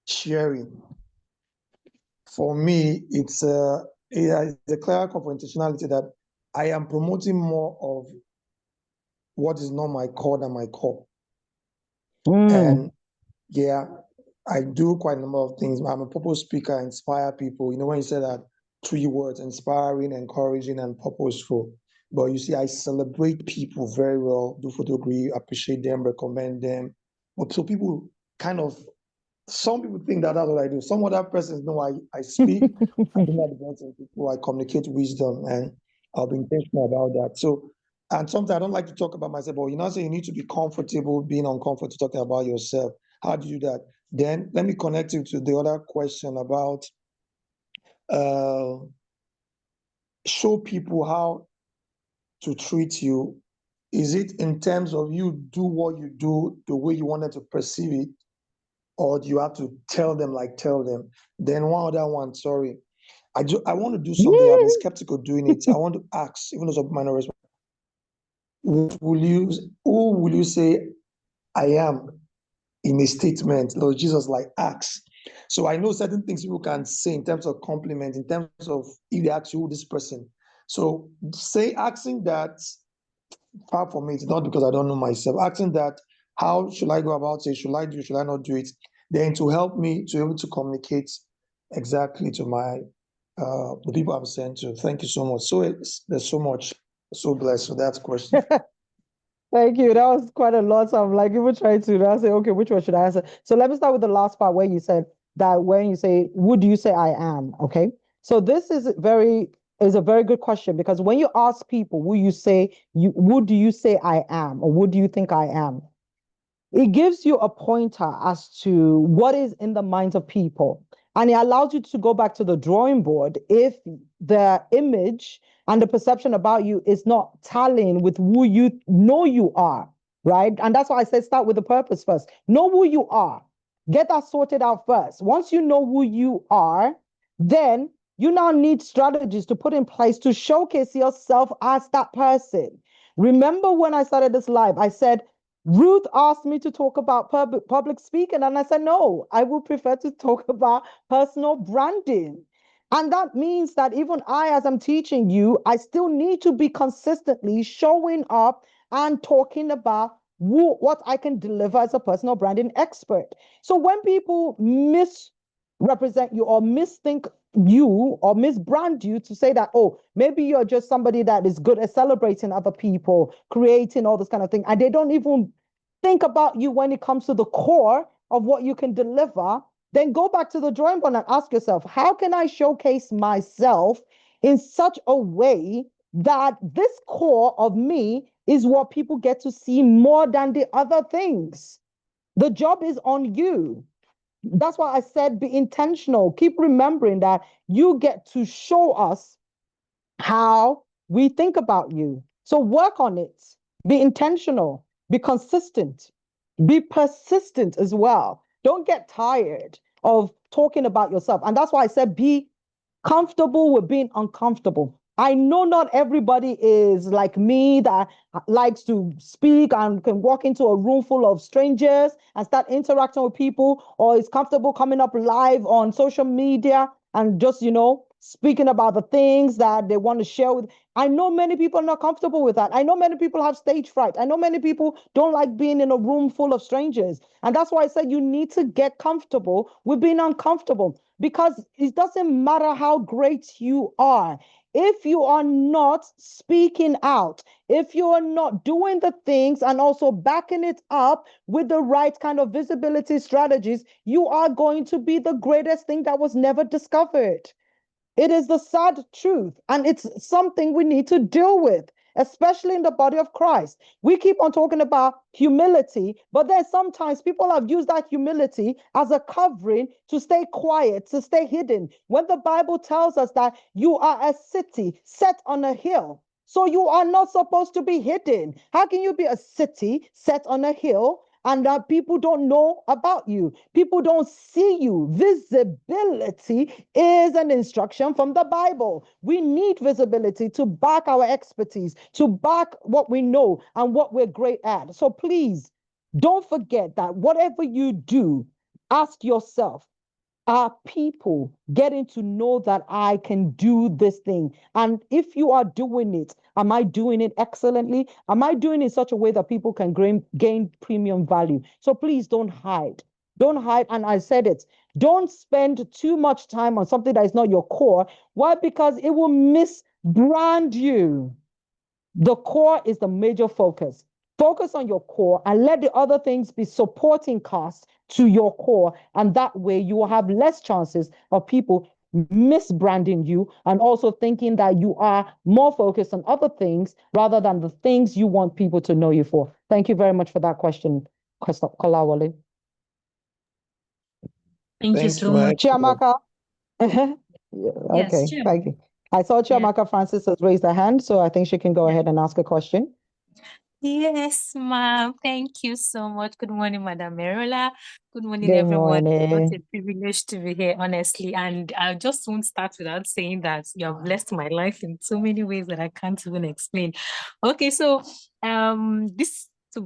sharing, for me, it's a clear confrontationality that I am promoting more of what is not my core than my core. Mm. And yeah, I do quite a number of things. I'm a purpose speaker, inspire people. You know, when you say that three words, inspiring, encouraging, and purposeful. But you see, I celebrate people very well, do photography, appreciate them, recommend them. But so people kind of some people think that that's what I do. Some other persons know I speak, I bring out the best in people, I communicate wisdom, and I'll be intentional about that. So, and sometimes I don't like to talk about myself, but you know, say you need to be comfortable being uncomfortable talking about yourself. How do you do that? Then let me connect you to the other question about uh, show people how to treat you. Is it in terms of you do what you do the way you wanted to perceive it, or do you have to tell them like tell them? Then one other one, sorry. I want to do something. I've been skeptical doing it. I want to ask, even though some minor response, what will you who will you say I am in a statement? Lord Jesus, like ask. So I know certain things people can say in terms of compliment, in terms of if they ask you who this person. So say asking that far from it, not because I don't know myself, asking that how should I go about it? Should I do, should I not do it? Then to help me to be able to communicate exactly to my the people I'm sent to. Thank you so much. So there's so much, so blessed. So that's question. Thank you. That was quite a lot. So I'm like, even trying to now say, okay, which one should I answer? So let me start with the last part where you said that when you say, who do you say I am? Okay. So this is a very good question because when you ask people who do you say I am or who do you think I am? It gives you a pointer as to what is in the minds of people. And it allows you to go back to the drawing board if the image and the perception about you is not tallying with who you know you are, right? And that's why I said start with the purpose first. Know who you are. Get that sorted out first. Once you know who you are, then you now need strategies to put in place to showcase yourself as that person. Remember when I started this live, I said, Ruth asked me to talk about public speaking, and I said, no, I would prefer to talk about personal branding. And that means that even I, as I'm teaching you, I still need to be consistently showing up and talking about what I can deliver as a personal branding expert. So when people misrepresent you or misthink you or misbrand you to say that, oh, maybe you're just somebody that is good at celebrating other people, creating all this kind of thing, and they don't even think about you when it comes to the core of what you can deliver, then go back to the drawing board and ask yourself, how can I showcase myself in such a way that this core of me is what people get to see more than the other things? The job is on you. That's why I said be intentional. Keep remembering that you get to show us how we think about you. So work on it. Be intentional. Be consistent. Be persistent as well. Don't get tired of talking about yourself. And that's why I said be comfortable with being uncomfortable. I know not everybody is like me that likes to speak and can walk into a room full of strangers and start interacting with people, or is comfortable coming up live on social media and just, speaking about the things that they want to share with. I know many people are not comfortable with that. I know many people have stage fright. I know many people don't like being in a room full of strangers. And that's why I said you need to get comfortable with being uncomfortable, because it doesn't matter how great you are. If you are not speaking out, if you are not doing the things and also backing it up with the right kind of visibility strategies, you are going to be the greatest thing that was never discovered. It is the sad truth, and it's something we need to deal with, especially in the body of Christ. We keep on talking about humility, but then sometimes people have used that humility as a covering to stay quiet, to stay hidden. When the Bible tells us that you are a city set on a hill, so you are not supposed to be hidden. How can you be a city set on a hill and that people don't know about you? People don't see you. Visibility is an instruction from the Bible. We need visibility to back our expertise, to back what we know and what we're great at. So please don't forget that whatever you do, ask yourself, are people getting to know that I can do this thing? And if you are doing it, am I doing it excellently? Am I doing it in such a way that people can gain premium value? So please don't hide. Don't hide. And I said it. Don't spend too much time on something that is not your core. Why? Because it will misbrand you. The core is the major focus. Focus on your core and let the other things be supporting costs to your core. And that way you will have less chances of people misbranding you and also thinking that you are more focused on other things rather than the things you want people to know you for. Thank you very much for that question, Kolawole. Thank you Thank so you, my much. excellent. Chiamaka. Yes, Okay, sure. thank you. I saw Yeah. Chiamaka Francis has raised her hand, so I think she can go ahead and ask a question. Yes, ma'am. Thank you so much. Good morning, Madam Merola. Good morning, Good everyone. It's morning. a privilege to be here, honestly. And I just won't start without saying that you have blessed my life in so many ways that I can't even explain. Okay, so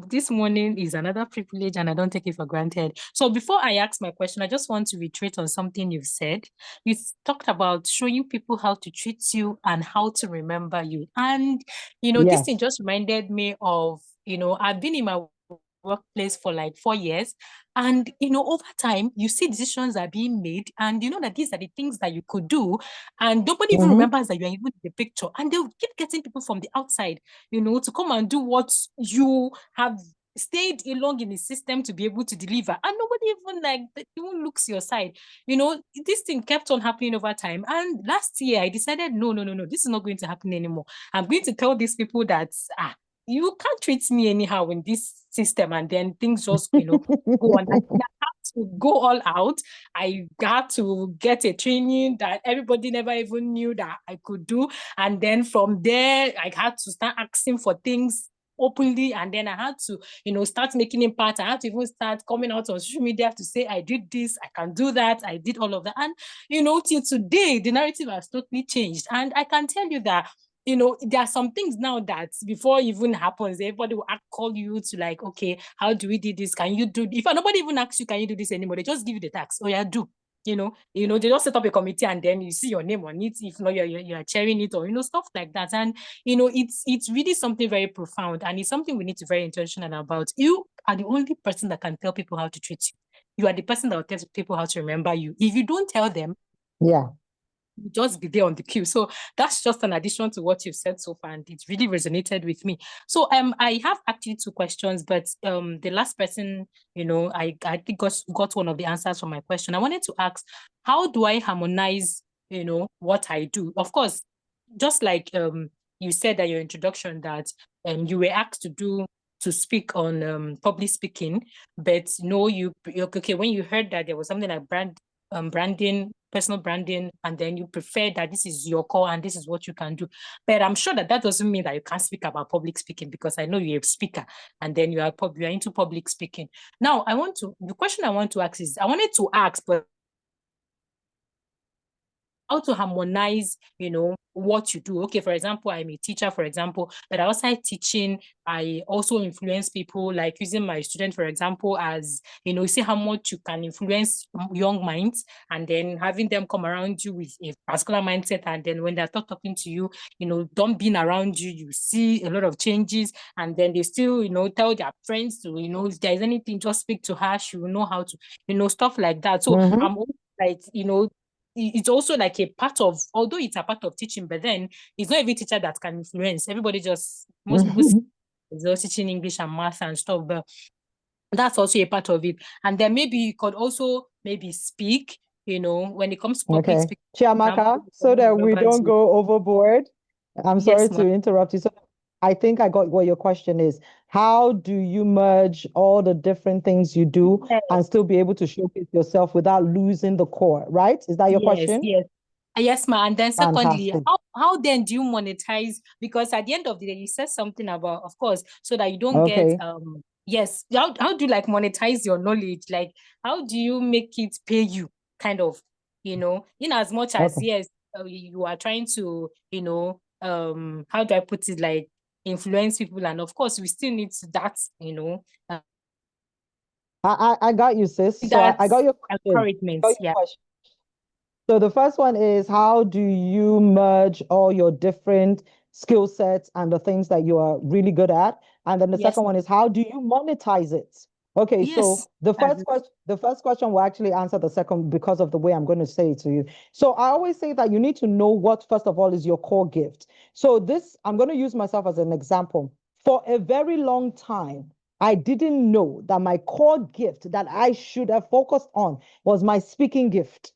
this morning is another privilege, and I don't take it for granted. So before I ask my question, I just want to reiterate on something you've said. You talked about showing people how to treat you and how to remember you. And this thing Yes. just reminded me of, I've been in my workplace for like 4 years. And, over time, you see decisions are being made, and you know that these are the things that you could do. And nobody even remembers that you're even in the picture. And they'll keep getting people from the outside, to come and do what you have stayed along in the system to be able to deliver. And nobody even looks your side. This thing kept on happening over time. And last year I decided, no, this is not going to happen anymore. I'm going to tell these people that, you can't treat me anyhow in this system. And then things just, go on. I had to go all out. I got to get a training that everybody never even knew that I could do. And then from there, I had to start asking for things openly, and then I had to, start making impact. I had to even start coming out on social media to say I did this, I can do that, I did all of that. And till today, the narrative has totally changed. And I can tell you that there are some things now that before it even happens, everybody will call you to like, okay, how do we do this? Can you do? If nobody even asks you, can you do this anymore? They just give you the task. Oh yeah, do. They just set up a committee, and then you see your name on it. If not, you're chairing it, or stuff like that. And it's really something very profound, and it's something we need to be very intentional about. You are the only person that can tell people how to treat you. You are the person that will tell people how to remember you. If you don't tell them, Yeah. just be there on the queue. So that's just an addition to what you've said so far, and it really resonated with me. So I have actually two questions, but the last person, I think got one of the answers from my question. I wanted to ask, how do I harmonize, what I do? Of course, just like you said at your introduction that you were asked to speak on public speaking, but no, okay, when you heard that there was something like branding, personal branding, and then you prefer that this is your core and this is what you can do. But I'm sure that doesn't mean that you can't speak about public speaking, because I know you're a speaker and then you are into public speaking. Now, the question I want to ask is, I wanted to ask, but how to harmonize, what you do. Okay, for example, I'm a teacher, for example, but outside teaching, I also influence people, like using my student, for example, as, see how much you can influence young minds, and then having them come around you with a particular mindset. And then when they're talking to you, don't being around you, you see a lot of changes. And then they still, tell their friends to, if there's anything, just speak to her. She will know how to, stuff like that. So I'm also like, it's also like a part of, although it's a part of teaching, but then it's not every teacher that can influence. Everybody most people is just teaching English and math and stuff, but that's also a part of it. And then maybe you could also maybe speak, when it comes to public Okay. speaking, Chiamaka, so that we don't go overboard. I'm sorry Yes, to interrupt you. So I think I got what your question is. How do you merge all the different things you do and still be able to showcase yourself without losing the core, right? Is that your yes, question? yes. Yes, ma. And then secondly, Fantastic. how then do you monetize? Because at the end of the day, you said something about, of course, so that you don't get Okay. yes. How do you like monetize your knowledge? Like how do you make it pay you? Kind of, in as much as Okay. yes, you are trying to, how do I put it, like influence people, and of course we still need that, I got you, sis. So that I got your question. encouragement. Got your Yeah. question. So the first one is, how do you merge all your different skill sets and the things that you are really good at? And then the Yes, second one ma'am. is, how do you monetize it? Okay, so Yes. the first question will actually answer the second because of the way I'm going to say it to you. So I always say that you need to know what, first of all, is your core gift. So this, I'm going to use myself as an example. For a very long time, I didn't know that my core gift that I should have focused on was my speaking gift.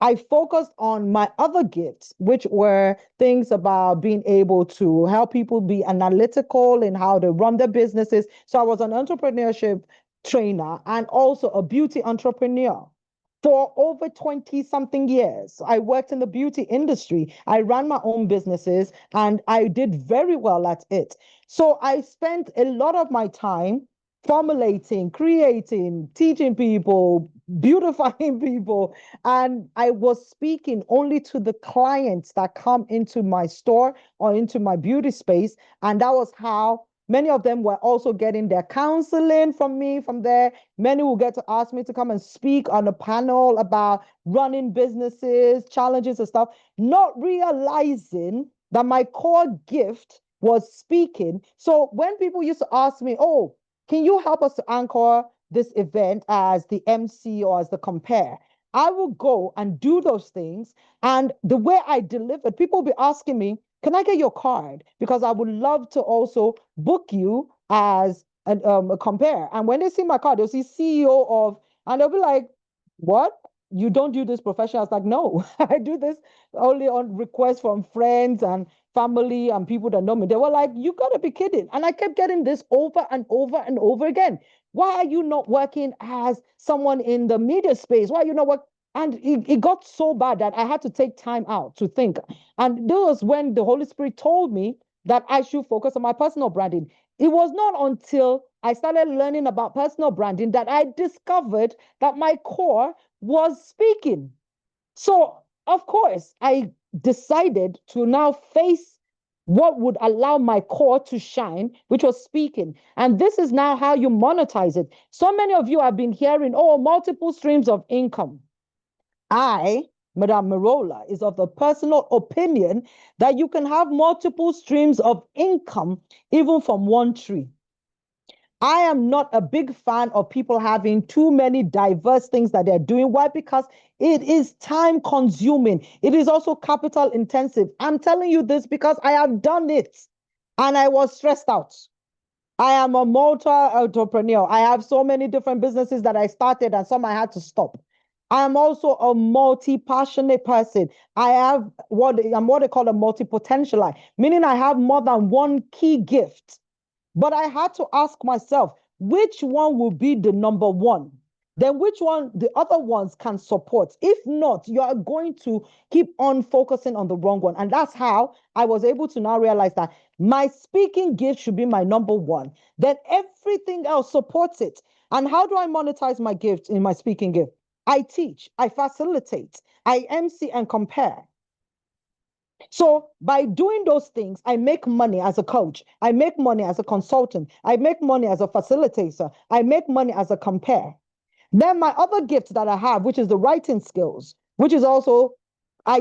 I focused on my other gifts, which were things about being able to help people be analytical in how they run their businesses. So I was an entrepreneurship trainer and also a beauty entrepreneur. For over 20 something years, I worked in the beauty industry. I ran my own businesses and I did very well at it. So I spent a lot of my time formulating, creating, teaching people, beautifying people, and I was speaking only to the clients that come into my store or into my beauty space. And that was how many of them were also getting their counseling from me from there. Many will get to ask me to come and speak on a panel about running businesses, challenges and stuff, not realizing that my core gift was speaking. So when people used to ask me, oh, can you help us to anchor this event as the MC or as the compare? I will go and do those things. And the way I delivered, people will be asking me, can I get your card? Because I would love to also book you as a compare. And when they see my card, they'll see CEO of, and they'll be like, what? You don't do this professional? I was like, no, I do this only on request from friends and family and people that know me. They were like, you gotta be kidding. And I kept getting this over and over and over again. Why are you not working as someone in the media space? Why are you not working? And it got so bad that I had to take time out to think. And this was when the Holy Spirit told me that I should focus on my personal branding. It was not until I started learning about personal branding that I discovered that my core was speaking. So, of course, I decided to now face what would allow my core to shine, which was speaking. And this is now how you monetize it. So many of you have been hearing, oh, multiple streams of income. I, Madame Merola, is of the personal opinion that you can have multiple streams of income even from one tree. I am not a big fan of people having too many diverse things that they're doing. Why? Because it is time consuming. It is also capital intensive. I'm telling you this because I have done it and I was stressed out. I am a multi-entrepreneur. I have so many different businesses that I started and some I had to stop. I am also a multi-passionate person. I have I'm what they call a multi-potentialite, meaning I have more than one key gift. But I had to ask myself, which one will be the number one? Then which one the other ones can support? If not, you are going to keep on focusing on the wrong one. And that's how I was able to now realize that my speaking gift should be my number one. Then everything else supports it. And how do I monetize my gift in my speaking gift? I teach, I facilitate, I MC and compare. So by doing those things, I make money as a coach. I make money as a consultant. I make money as a facilitator. I make money as a compare. Then my other gift that I have, which is the writing skills, which is also I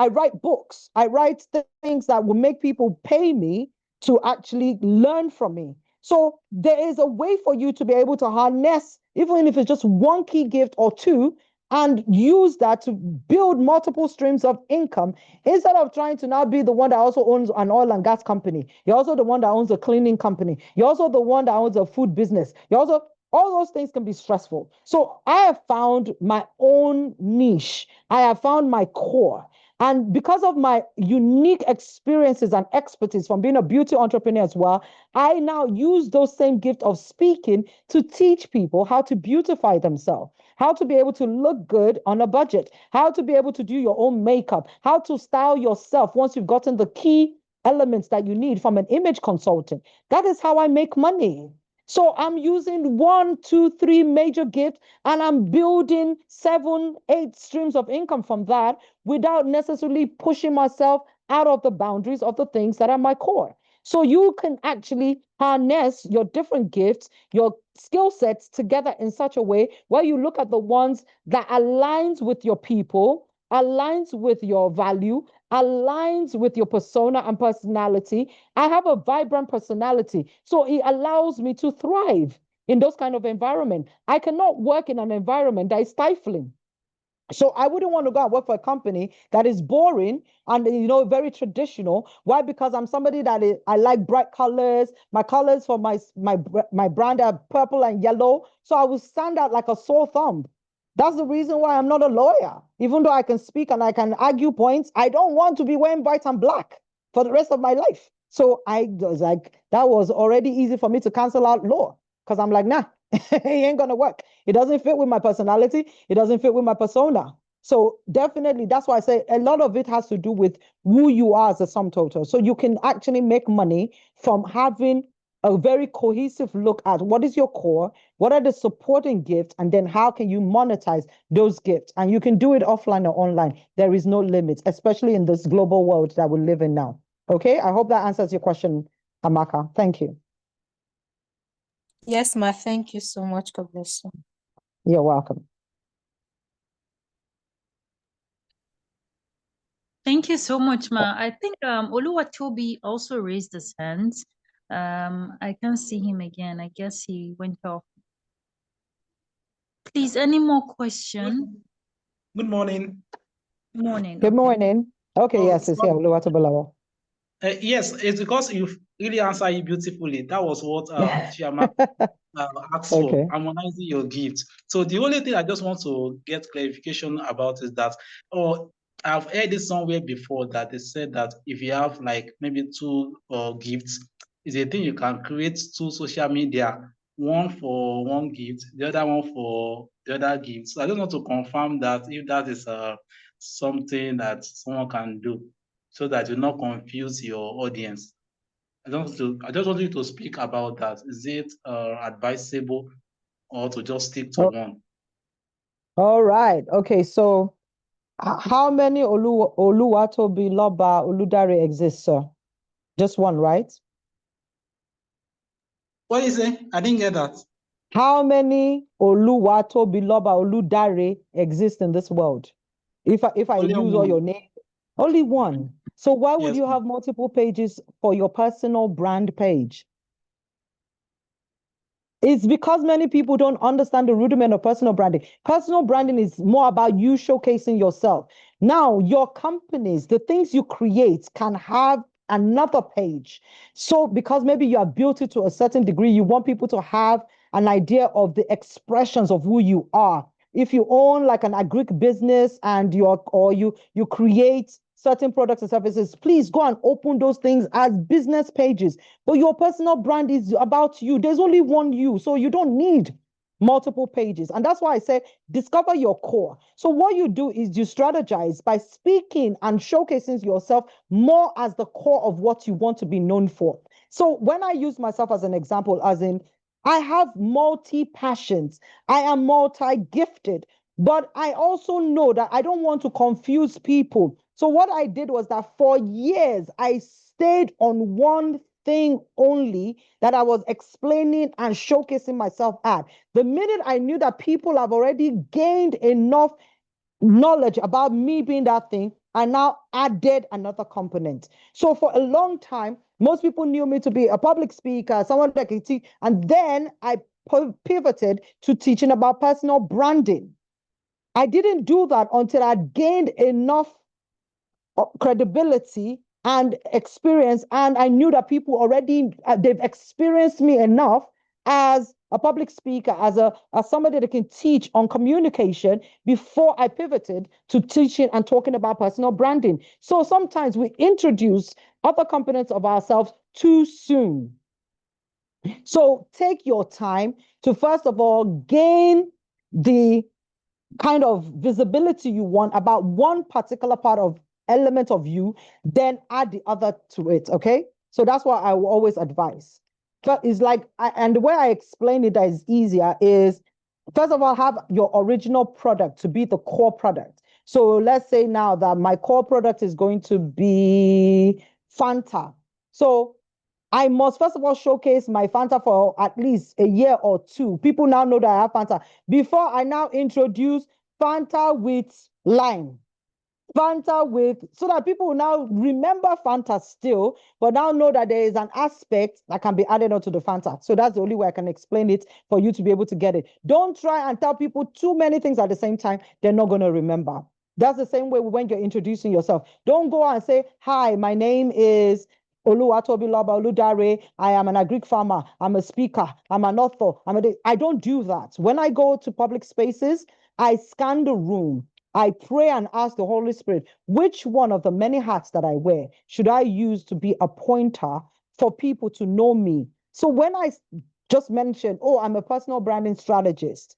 write books. I write things that will make people pay me to actually learn from me. So there is a way for you to be able to harness, even if it's just one key gift or two, and use that to build multiple streams of income instead of trying to now be the one that also owns an oil and gas company. You're also the one that owns a cleaning company. You're also the one that owns a food business. You're also All those things can be stressful. So I have found my own niche. I have found my core. And because of my unique experiences and expertise from being a beauty entrepreneur as well, I now use those same gift of speaking to teach people how to beautify themselves, how to be able to look good on a budget, how to be able to do your own makeup, how to style yourself once you've gotten the key elements that you need from an image consultant. That is how I make money. So I'm using 1, 2, 3 major gifts, and I'm building 7, 8 streams of income from that without necessarily pushing myself out of the boundaries of the things that are my core. So you can actually harness your different gifts, your skill sets together in such a way where you look at the ones that aligns with your people, aligns with your value, aligns with your persona and personality. I have a vibrant personality, so it allows me to thrive in those kind of environment. I cannot work in an environment that is stifling. So I wouldn't want to go and work for a company that is boring and very traditional. Why? Because I'm somebody I like bright colors. My colors for my brand are purple and yellow. So I will stand out like a sore thumb. That's the reason why I'm not a lawyer. Even though I can speak and I can argue points, I don't want to be wearing white and black for the rest of my life. So I was like, that was already easy for me to cancel out law because I'm like, nah, it ain't gonna work. It doesn't fit with my personality. It doesn't fit with my persona. So definitely, that's why I say a lot of it has to do with who you are as a sum total. So you can actually make money from having a very cohesive look at what is your core, what are the supporting gifts, and then how can you monetize those gifts? And you can do it offline or online. There is no limit, especially in this global world that we live in now. Okay, I hope that answers your question, Amaka. Thank you. Yes, ma. Thank you so much. God bless you. You're welcome. Thank you so much, Ma. I think Oluwatobi also raised his hand. I can't see him again. I guess he went off. Please, any more question? Good morning. Morning. Good Okay. morning. Okay, yes, it's here. Sorry. Oluwatobolawo. Yes, it's because you've really answered it beautifully. That was what Chiama asked for, Okay. harmonizing your gift. So the only thing I just want to get clarification about is that, I've heard it somewhere before that they said that if you have like maybe 2 gifts, is a thing you can create 2 social media, one for one gift, the other one for the other gift. So I just want to confirm that if that is something that someone can do, so that you not confuse your audience. I just want you to speak about that. Is it advisable or to just stick to Oh, one? all right. Okay, so how many Oluwatobi Loba Oludare exist, sir? Just one, right? What is it? I didn't get that. How many Oluwatobi Loba Oludare exist in this world? If I Only use all one. your name, only one. So why would Yes. you have multiple pages for your personal brand page? It's because many people don't understand the rudiment of personal branding. Personal branding is more about you showcasing yourself. Now, your companies, the things you create, can have another page. So, because maybe you have built it to a certain degree, you want people to have an idea of the expressions of who you are. If you own like an agric business and you create certain products and services, please go and open those things as business pages. But your personal brand is about you. There's only one you, so you don't need multiple pages. And that's why I say discover your core. So what you do is you strategize by speaking and showcasing yourself more as the core of what you want to be known for. So when I use myself as an example, as in I have multi passions, I am multi gifted, but I also know that I don't want to confuse people. So what I did was that for years, I stayed on one thing only that I was explaining and showcasing myself at. The minute I knew that people have already gained enough knowledge about me being that thing, I now added another component. So for a long time, most people knew me to be a public speaker, someone that can teach. And then I pivoted to teaching about personal branding. I didn't do that until I gained enough credibility and experience, and I knew that people already they've experienced me enough as a public speaker, as somebody that can teach on communication before I pivoted to teaching and talking about personal branding. So sometimes we introduce other components of ourselves too soon. So take your time to, first of all, gain the kind of visibility you want about one particular part of element of you, then add the other to it. Okay. So that's what I will always advise. But it's like, and the way I explain it that is easier is, first of all, have your original product to be the core product. So let's say now that my core product is going to be Fanta. So I must first of all showcase my Fanta for at least a year or two. People now know that I have Fanta before I now introduce Fanta with lime. Fanta with, so that people will now remember Fanta still, but now know that there is an aspect that can be added onto the Fanta. So that's the only way I can explain it for you to be able to get it. Don't try and tell people too many things at the same time. They're not going to remember. That's the same way when you're introducing yourself. Don't go and say, hi, my name is Oluwatobiloba Oludare. I am an agric farmer. I'm a speaker. I'm an author. I don't do that. When I go to public spaces, I scan the room. I pray and ask the Holy Spirit, which one of the many hats that I wear should I use to be a pointer for people to know me? So when I just mentioned, oh, I'm a personal branding strategist,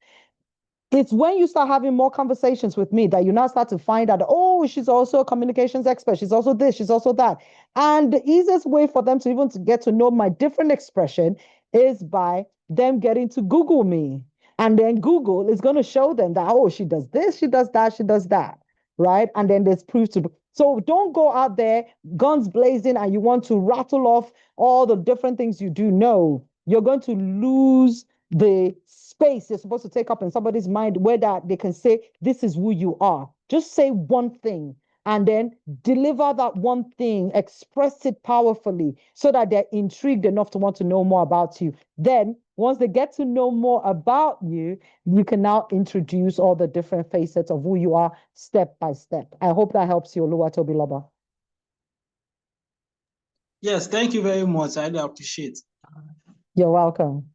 it's when you start having more conversations with me that you now start to find out, oh, she's also a communications expert. She's also this, she's also that. And the easiest way for them to even to get to know my different expression is by them getting to Google me. And then Google is going to show them that, oh, she does this, she does that, she does that. Right. And then there's proof to. So don't go out there, guns blazing, and you want to rattle off all the different things you do. No, you're going to lose the space you're supposed to take up in somebody's mind where that they can say, this is who you are. Just say one thing and then deliver that one thing, express it powerfully so that they're intrigued enough to want to know more about you. Then once they get to know more about you, you can now introduce all the different facets of who you are step by step. I hope that helps you, Oluwatobiloba. Yes, thank you very much. I really appreciate. You're welcome.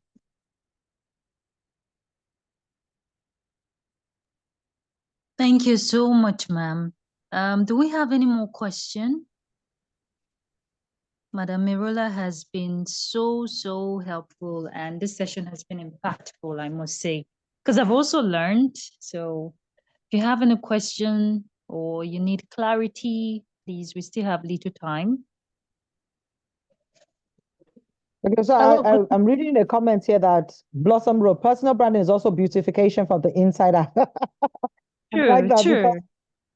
Thank you so much, ma'am. Do we have any more questions? Madam Merola has been so helpful, and this session has been impactful, I must say, because I've also learned. So if you have any question or you need clarity, please, we still have little time. Because I'm reading the comments here that Blossom wrote, personal branding is also beautification from the inside out. I like that because,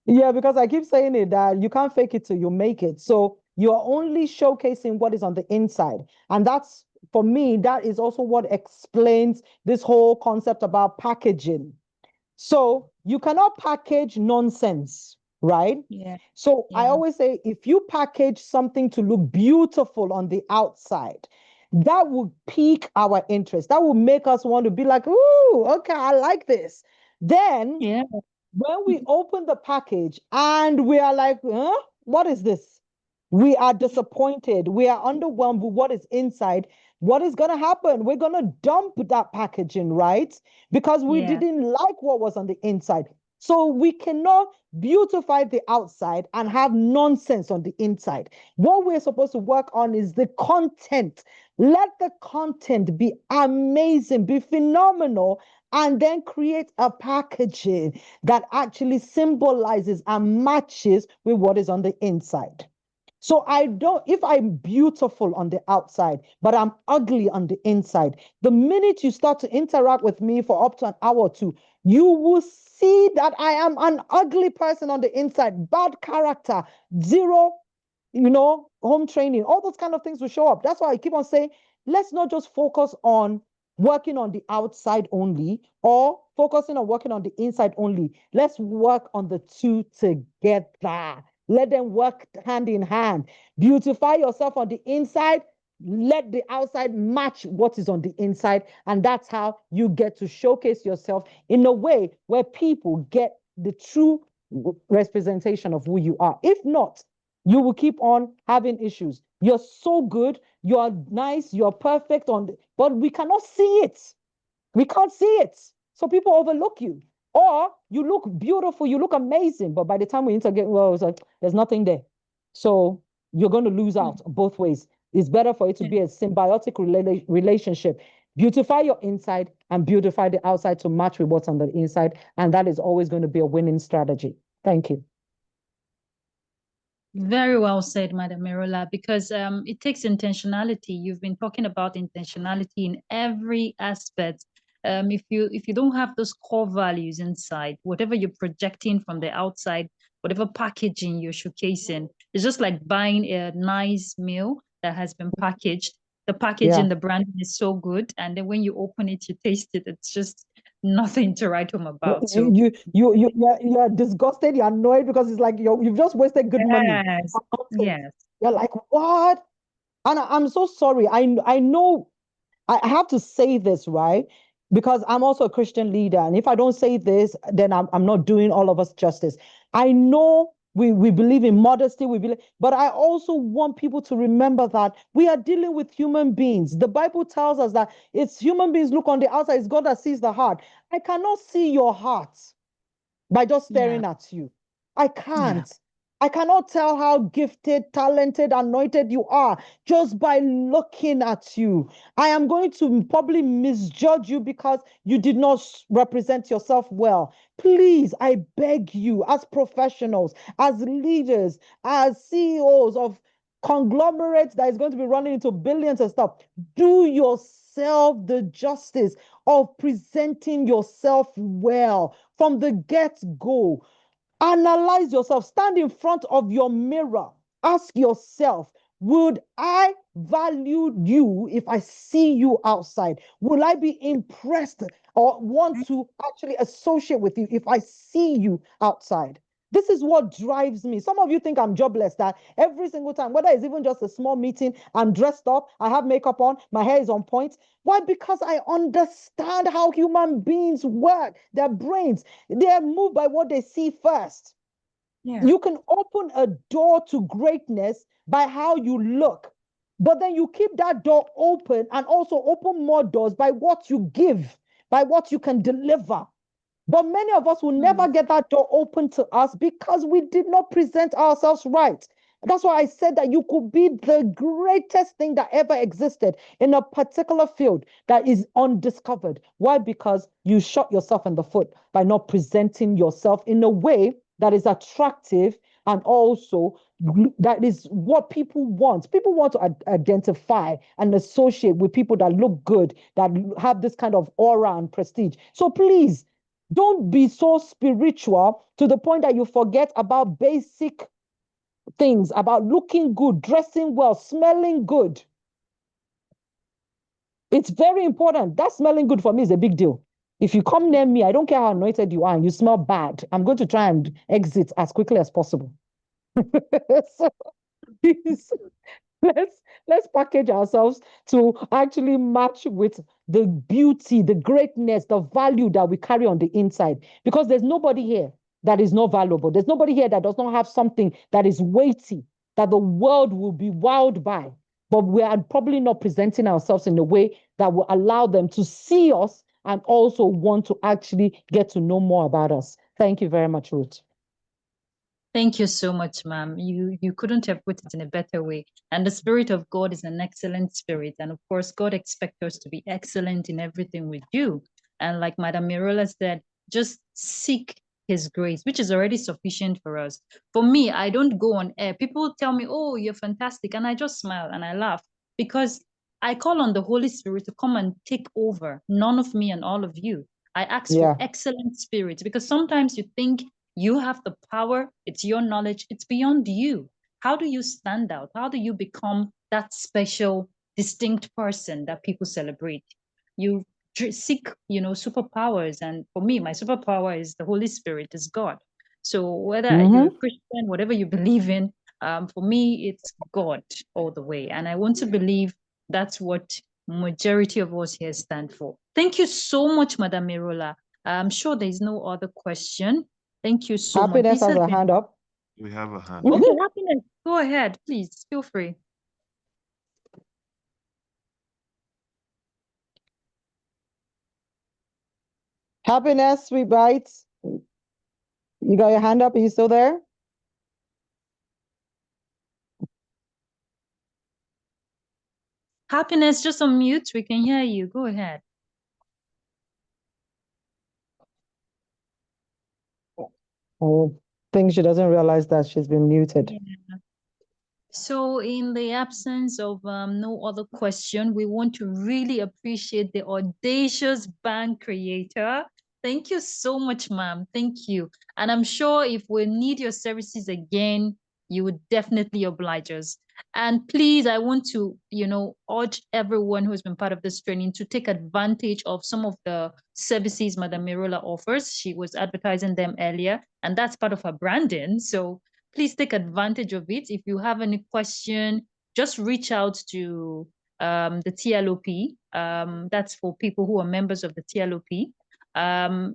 yeah, because I keep saying it that you can't fake it till you make it. So you're only showcasing what is on the inside. And that's, for me, that is also what explains this whole concept about packaging. So you cannot package nonsense, right? Yeah. So I always say, if you package something to look beautiful on the outside, that will pique our interest. That will make us want to be like, ooh, okay, I like this. Then when we open the package and we are like, huh, what is this? We are disappointed. We are underwhelmed with what is inside. What is going to happen? We're going to dump that packaging, right? Because we didn't like what was on the inside. So we cannot beautify the outside and have nonsense on the inside. What we're supposed to work on is the content. Let the content be amazing, be phenomenal, and then create a packaging that actually symbolizes and matches with what is on the inside. So if I'm beautiful on the outside, but I'm ugly on the inside, the minute you start to interact with me for up to an hour or two, you will see that I am an ugly person on the inside, bad character, zero, home training, all those kind of things will show up. That's why I keep on saying, let's not just focus on working on the outside only or focusing on working on the inside only. Let's work on the two together. Let them work hand in hand. Beautify yourself on the inside. Let the outside match what is on the inside. And that's how you get to showcase yourself in a way where people get the true representation of who you are. If not, you will keep on having issues. You're so good, you're nice, you're perfect but we cannot see it. We can't see it. So people overlook you. Or you look beautiful, you look amazing, but by the time we integrate, well, it's like, there's nothing there. So you're going to lose out both ways. It's better for it to be a symbiotic relationship. Beautify your inside and beautify the outside to match with what's on the inside. And that is always going to be a winning strategy. Thank you. Very well said, Madam Merola, because it takes intentionality. You've been talking about intentionality in every aspect. If you don't have those core values inside, whatever you're projecting from the outside, whatever packaging you're showcasing, it's just like buying a nice meal that has been packaged. The packaging, the branding is so good, and then when you open it, you taste it. It's just nothing to write home about. So You're disgusted, you're annoyed because it's like you've just wasted good money. Yes. You're like, what? And I'm so sorry. I know I have to say this, right? Because I'm also a Christian leader. And if I don't say this, then I'm not doing all of us justice. I know we believe in modesty, but I also want people to remember that we are dealing with human beings. The Bible tells us that it's human beings look on the outside, it's God that sees the heart. I cannot see your heart by just staring at you. I can't. I cannot tell how gifted, talented, anointed you are just by looking at you. I am going to probably misjudge you because you did not represent yourself well. Please, I beg you, as professionals, as leaders, as CEOs of conglomerates that is going to be running into billions and stuff, do yourself the justice of presenting yourself well from the get-go. Analyze yourself. Stand in front of your mirror. Ask yourself, would I value you if I see you outside? Will I be impressed or want to actually associate with you if I see you outside? This is what drives me. Some of you think I'm jobless, that every single time, whether it's even just a small meeting, I'm dressed up, I have makeup on, my hair is on point. Why? Because I understand how human beings work, their brains. They're moved by what they see first. Yeah. You can open a door to greatness by how you look, but then you keep that door open and also open more doors by what you give, by what you can deliver. But many of us will never get that door open to us because we did not present ourselves right. That's why I said that you could be the greatest thing that ever existed in a particular field that is undiscovered. Why? Because you shot yourself in the foot by not presenting yourself in a way that is attractive and also that is what people want. People want to identify and associate with people that look good, that have this kind of aura and prestige. So please, don't be so spiritual to the point that you forget about basic things, about looking good, dressing well, smelling good. It's very important. That smelling good for me is a big deal. If you come near me, I don't care how anointed you are and you smell bad, I'm going to try and exit as quickly as possible. So please, let's package ourselves to actually match with the beauty, the greatness, the value that we carry on the inside. Because there's nobody here that is not valuable. There's nobody here that does not have something that is weighty, that the world will be wowed by. But we are probably not presenting ourselves in a way that will allow them to see us and also want to actually get to know more about us. Thank you very much, Ruth. Thank you so much, ma'am. You couldn't have put it in a better way. And the Spirit of God is an excellent spirit. And of course, God expects us to be excellent in everything we do. And like Madam Merola said, just seek his grace, which is already sufficient for us. For me, I don't go on air. People tell me, oh, you're fantastic. And I just smile and I laugh because I call on the Holy Spirit to come and take over, none of me and all of you. I ask for excellent spirits because sometimes you think you have the power, it's your knowledge, it's beyond you. How do you stand out? How do you become that special, distinct person that people celebrate? You seek, superpowers. And for me, my superpower is the Holy Spirit, is God. So whether you're a Christian, whatever you believe in, for me, it's God all the way. And I want to believe that's what majority of us here stand for. Thank you so much, Madam Merola. I'm sure there's no other question. Thank you so much. Happiness has a hand up. We have a hand. Okay, Happiness, go ahead, please. Feel free. Happiness, Sweet Bites. You got your hand up? Are you still there? Happiness, just on mute. We can hear you. Go ahead. Oh, think she doesn't realize that she's been muted. Yeah. So in the absence of no other question, we want to really appreciate the audacious bank creator. Thank you so much, ma'am. Thank you. And I'm sure if we need your services again, you would definitely oblige us. And please, I want to, urge everyone who's been part of this training to take advantage of some of the services Madam Merola offers. She was advertising them earlier, and that's part of her branding. So please take advantage of it. If you have any question, just reach out to the TLOP. That's for people who are members of the TLOP.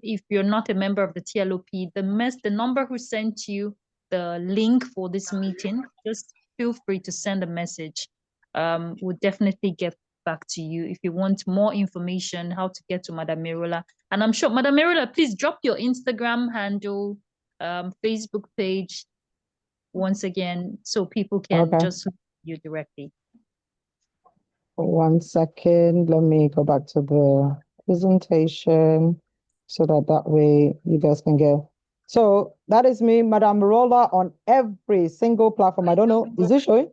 If you're not a member of the TLOP, the number who sent you the link for this meeting, just feel free to send a message. We'll definitely get back to you if you want more information how to get to Madam Merola. And I'm sure, Madam Merola, please drop your Instagram handle, Facebook page, once again, so people can just look at you directly. 1 second. Let me go back to the presentation so that way you guys can get. So that is me, Madam Merola, on every single platform. I don't know. Is it showing?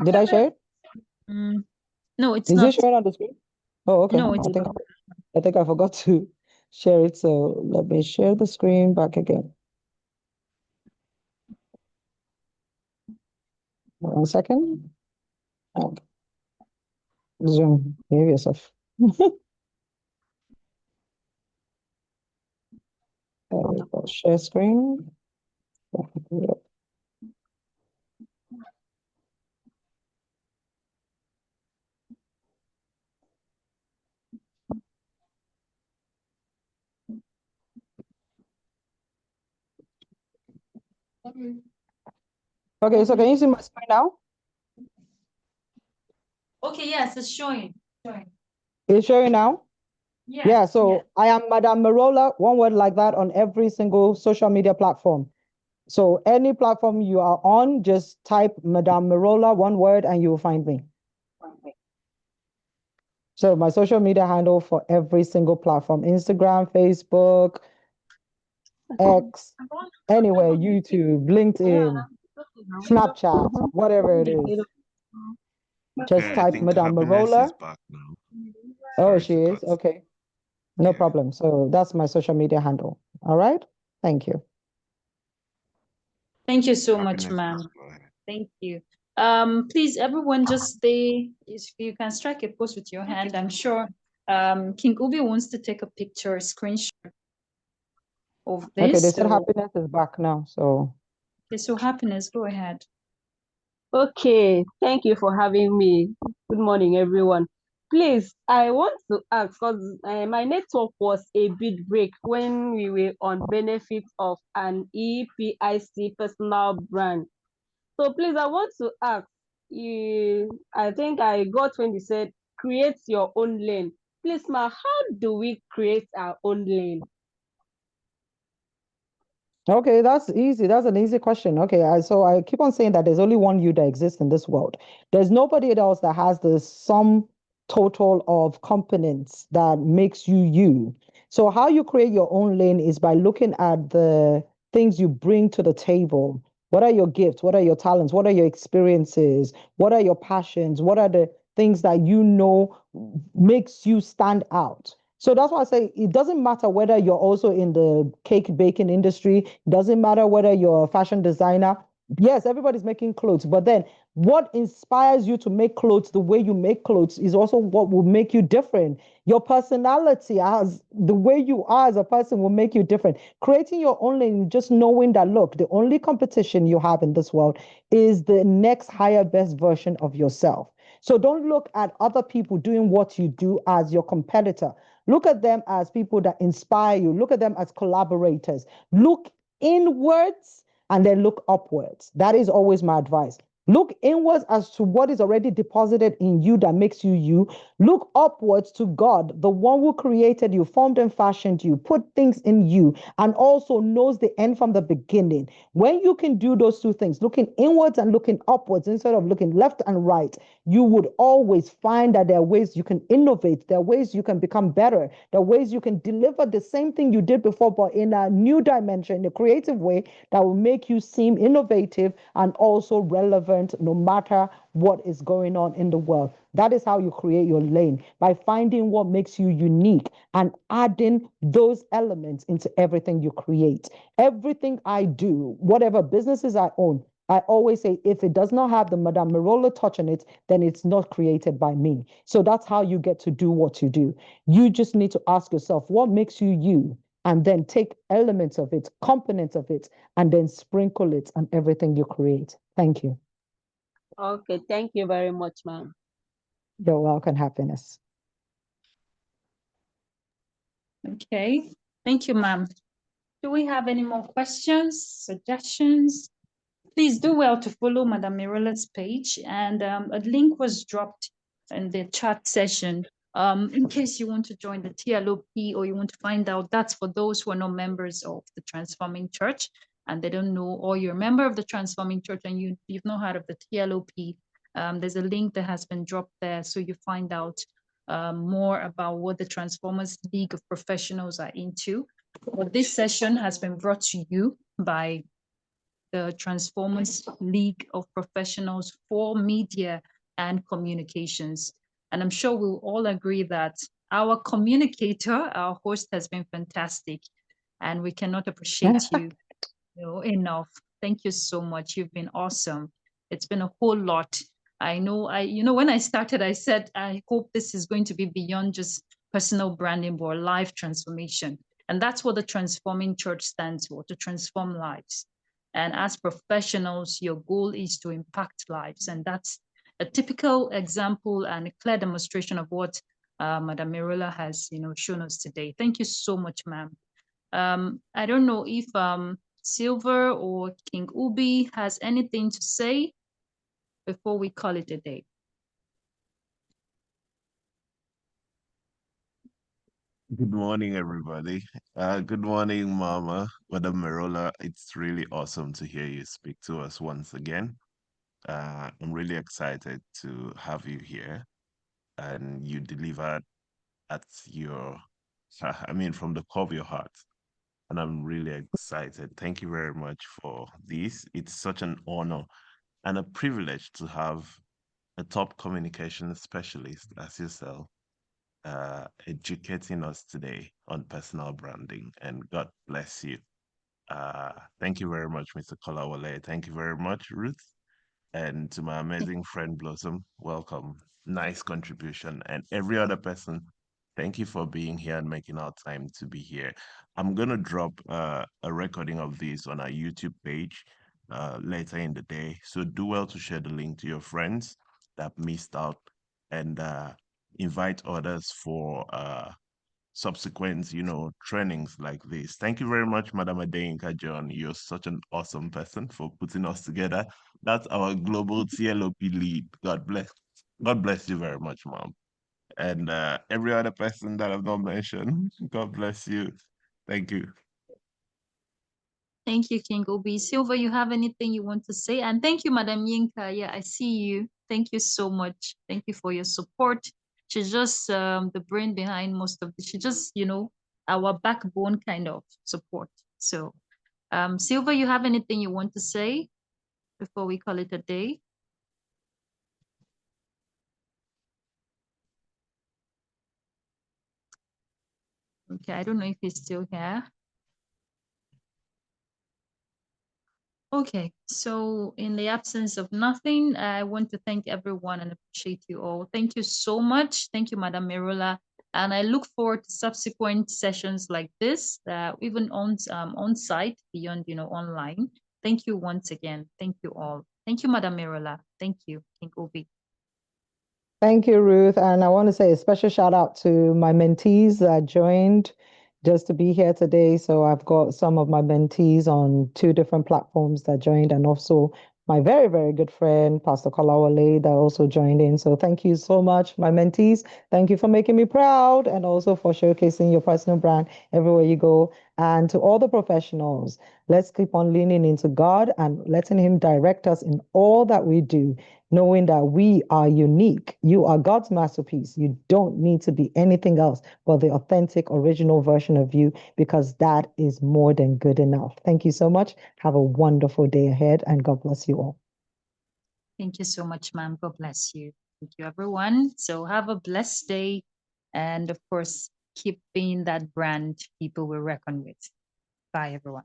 Did I share it? No, it's not. not. Is it showing on the screen? Oh, okay. No, I think I forgot to share it. So let me share the screen back again. 1 second. Okay. Zoom, behave yourself. There we go. Share screen. Okay, so can you see my screen now? Okay, yes, it's showing. It's showing now? Yeah. So I am Madam Merola, one word like that, on every single social media platform. So any platform you are on, just type Madam Merola, one word, and you will find me. So my social media handle for every single platform, Instagram, Facebook, X, anywhere, YouTube, LinkedIn, Snapchat, whatever it is. Just type Madam Merola. Oh, she is? Okay. No problem. So that's my social media handle. All right. Thank you. Thank you so much, ma'am. Thank you. Please, everyone, just stay. If you can strike a pose with your hand, I'm sure King Ubi wants to take a picture, a screenshot of this. Okay, they said Happiness is back now. So okay, so Happiness, go ahead. Okay, thank you for having me. Good morning, everyone. Please, I want to ask because my network was a bit break when we were on benefits of an EPIC personal brand. So please, I want to ask you, I think I got when you said create your own lane. Please, ma, how do we create our own lane? okay, that's easy. That's an easy question. Okay, so I keep on saying that there's only one you that exists in this world. There's nobody else that has the sum total of components that makes you you. So how you create your own lane is by looking at the things you bring to the table. What are your gifts? What are your talents? What are your experiences? What are your passions? What are the things that you know makes you stand out? So that's why I say it doesn't matter whether you're also in the cake baking industry, it doesn't matter whether you're a fashion designer. Yes, everybody's making clothes, but then what inspires you to make clothes the way you make clothes is also what will make you different. Your personality, as the way you are as a person, will make you different. Creating your own lane, just knowing that, look, the only competition you have in this world is the next higher, best version of yourself. So don't look at other people doing what you do as your competitor. Look at them as people that inspire you. Look at them as collaborators. Look inwards and then look upwards. That is always my advice. Look inwards as to what is already deposited in you that makes you you. Look upwards to God, the one who created you, formed and fashioned you, put things in you, and also knows the end from the beginning. When you can do those two things, looking inwards and looking upwards instead of looking left and right, you would always find that there are ways you can innovate, there are ways you can become better, there are ways you can deliver the same thing you did before, but in a new dimension, in a creative way that will make you seem innovative and also relevant no matter what is going on in the world. That is how you create your lane, by finding what makes you unique and adding those elements into everything you create. Everything I do, whatever businesses I own, I always say, if it does not have the Madame Merola touch on it, then it's not created by me. So that's how you get to do what you do. You just need to ask yourself, what makes you you? And then take elements of it, components of it, and then sprinkle it on everything you create. Thank you. Okay, thank you very much, ma'am. You're welcome, Happiness. Okay, thank you, ma'am. Do we have any more questions, suggestions? Please do well to follow Madame Merola's page, and a link was dropped in the chat session. In case you want to join the TLOP or you want to find out, that's for those who are not members of the Transforming Church and they don't know, or you're a member of the Transforming Church and you've not heard of the TLOP. There's a link that has been dropped there, so you find out more about what the Transformers League of Professionals are into. But this session has been brought to you by the Transformers League of Professionals for Media and Communications. And I'm sure we'll all agree that our communicator, our host, has been fantastic, and we cannot appreciate you, enough. Thank you so much. You've been awesome. It's been a whole lot. I know, when I started, I said, I hope this is going to be beyond just personal branding, but life transformation. And that's what the Transforming Church stands for, to transform lives. And as professionals, your goal is to impact lives. And that's a typical example and a clear demonstration of what Madame Merola has, shown us today. Thank you so much, ma'am. I don't know if Silver or King Ubi has anything to say before we call it a day. Good morning, everybody. Good morning, Mama, Madam Merola. It's really awesome to hear you speak to us once again. I'm really excited to have you here, and you delivered at your, from the core of your heart. And I'm really excited. Thank you very much for this. It's such an honor and a privilege to have a top communication specialist as yourself educating us today on personal branding, and God bless you. Thank you very much, Mr. Kolawole. Thank you very much, Ruth. And to my amazing friend Blossom, welcome. Nice contribution. And every other person, thank you for being here and making our time to be here. I'm going to drop a recording of this on our YouTube page later in the day. So do well to share the link to your friends that missed out, and invite others for subsequent, trainings like this. Thank you very much, Madam Adeyinka John. You're such an awesome person for putting us together. That's our global TLOP lead. God bless. God bless you very much, Mom. And every other person that I've not mentioned, God bless you. Thank you. Thank you, King Obi. Silver, you have anything you want to say? And thank you, Madam Yinka. Yeah, I see you. Thank you so much. Thank you for your support. She's just the brain behind most of the, she just, our backbone kind of support. So, Silver, you have anything you want to say before we call it a day? Okay, I don't know if he's still here. Okay, so in the absence of nothing, I want to thank everyone and appreciate you all. Thank you so much. Thank you, Madam Merola. And I look forward to subsequent sessions like this, even on site, beyond, online. Thank you once again. Thank you all. Thank you, Madam Merola. Thank you, King Obi. Thank you, Ruth. And I want to say a special shout out to my mentees that joined just to be here today. So I've got some of my mentees on 2 different platforms that joined, and also my very, very good friend, Pastor Kolawole, that also joined in. So thank you so much, my mentees. Thank you for making me proud and also for showcasing your personal brand everywhere you go. And to all the professionals, let's keep on leaning into God and letting Him direct us in all that we do, knowing that we are unique. You are God's masterpiece. You don't need to be anything else but the authentic, original version of you, because that is more than good enough. Thank you so much. Have a wonderful day ahead, and God bless you all. Thank you so much, ma'am. God bless you. Thank you, everyone. So have a blessed day. And of course, keep being that brand people will reckon with. Bye, everyone.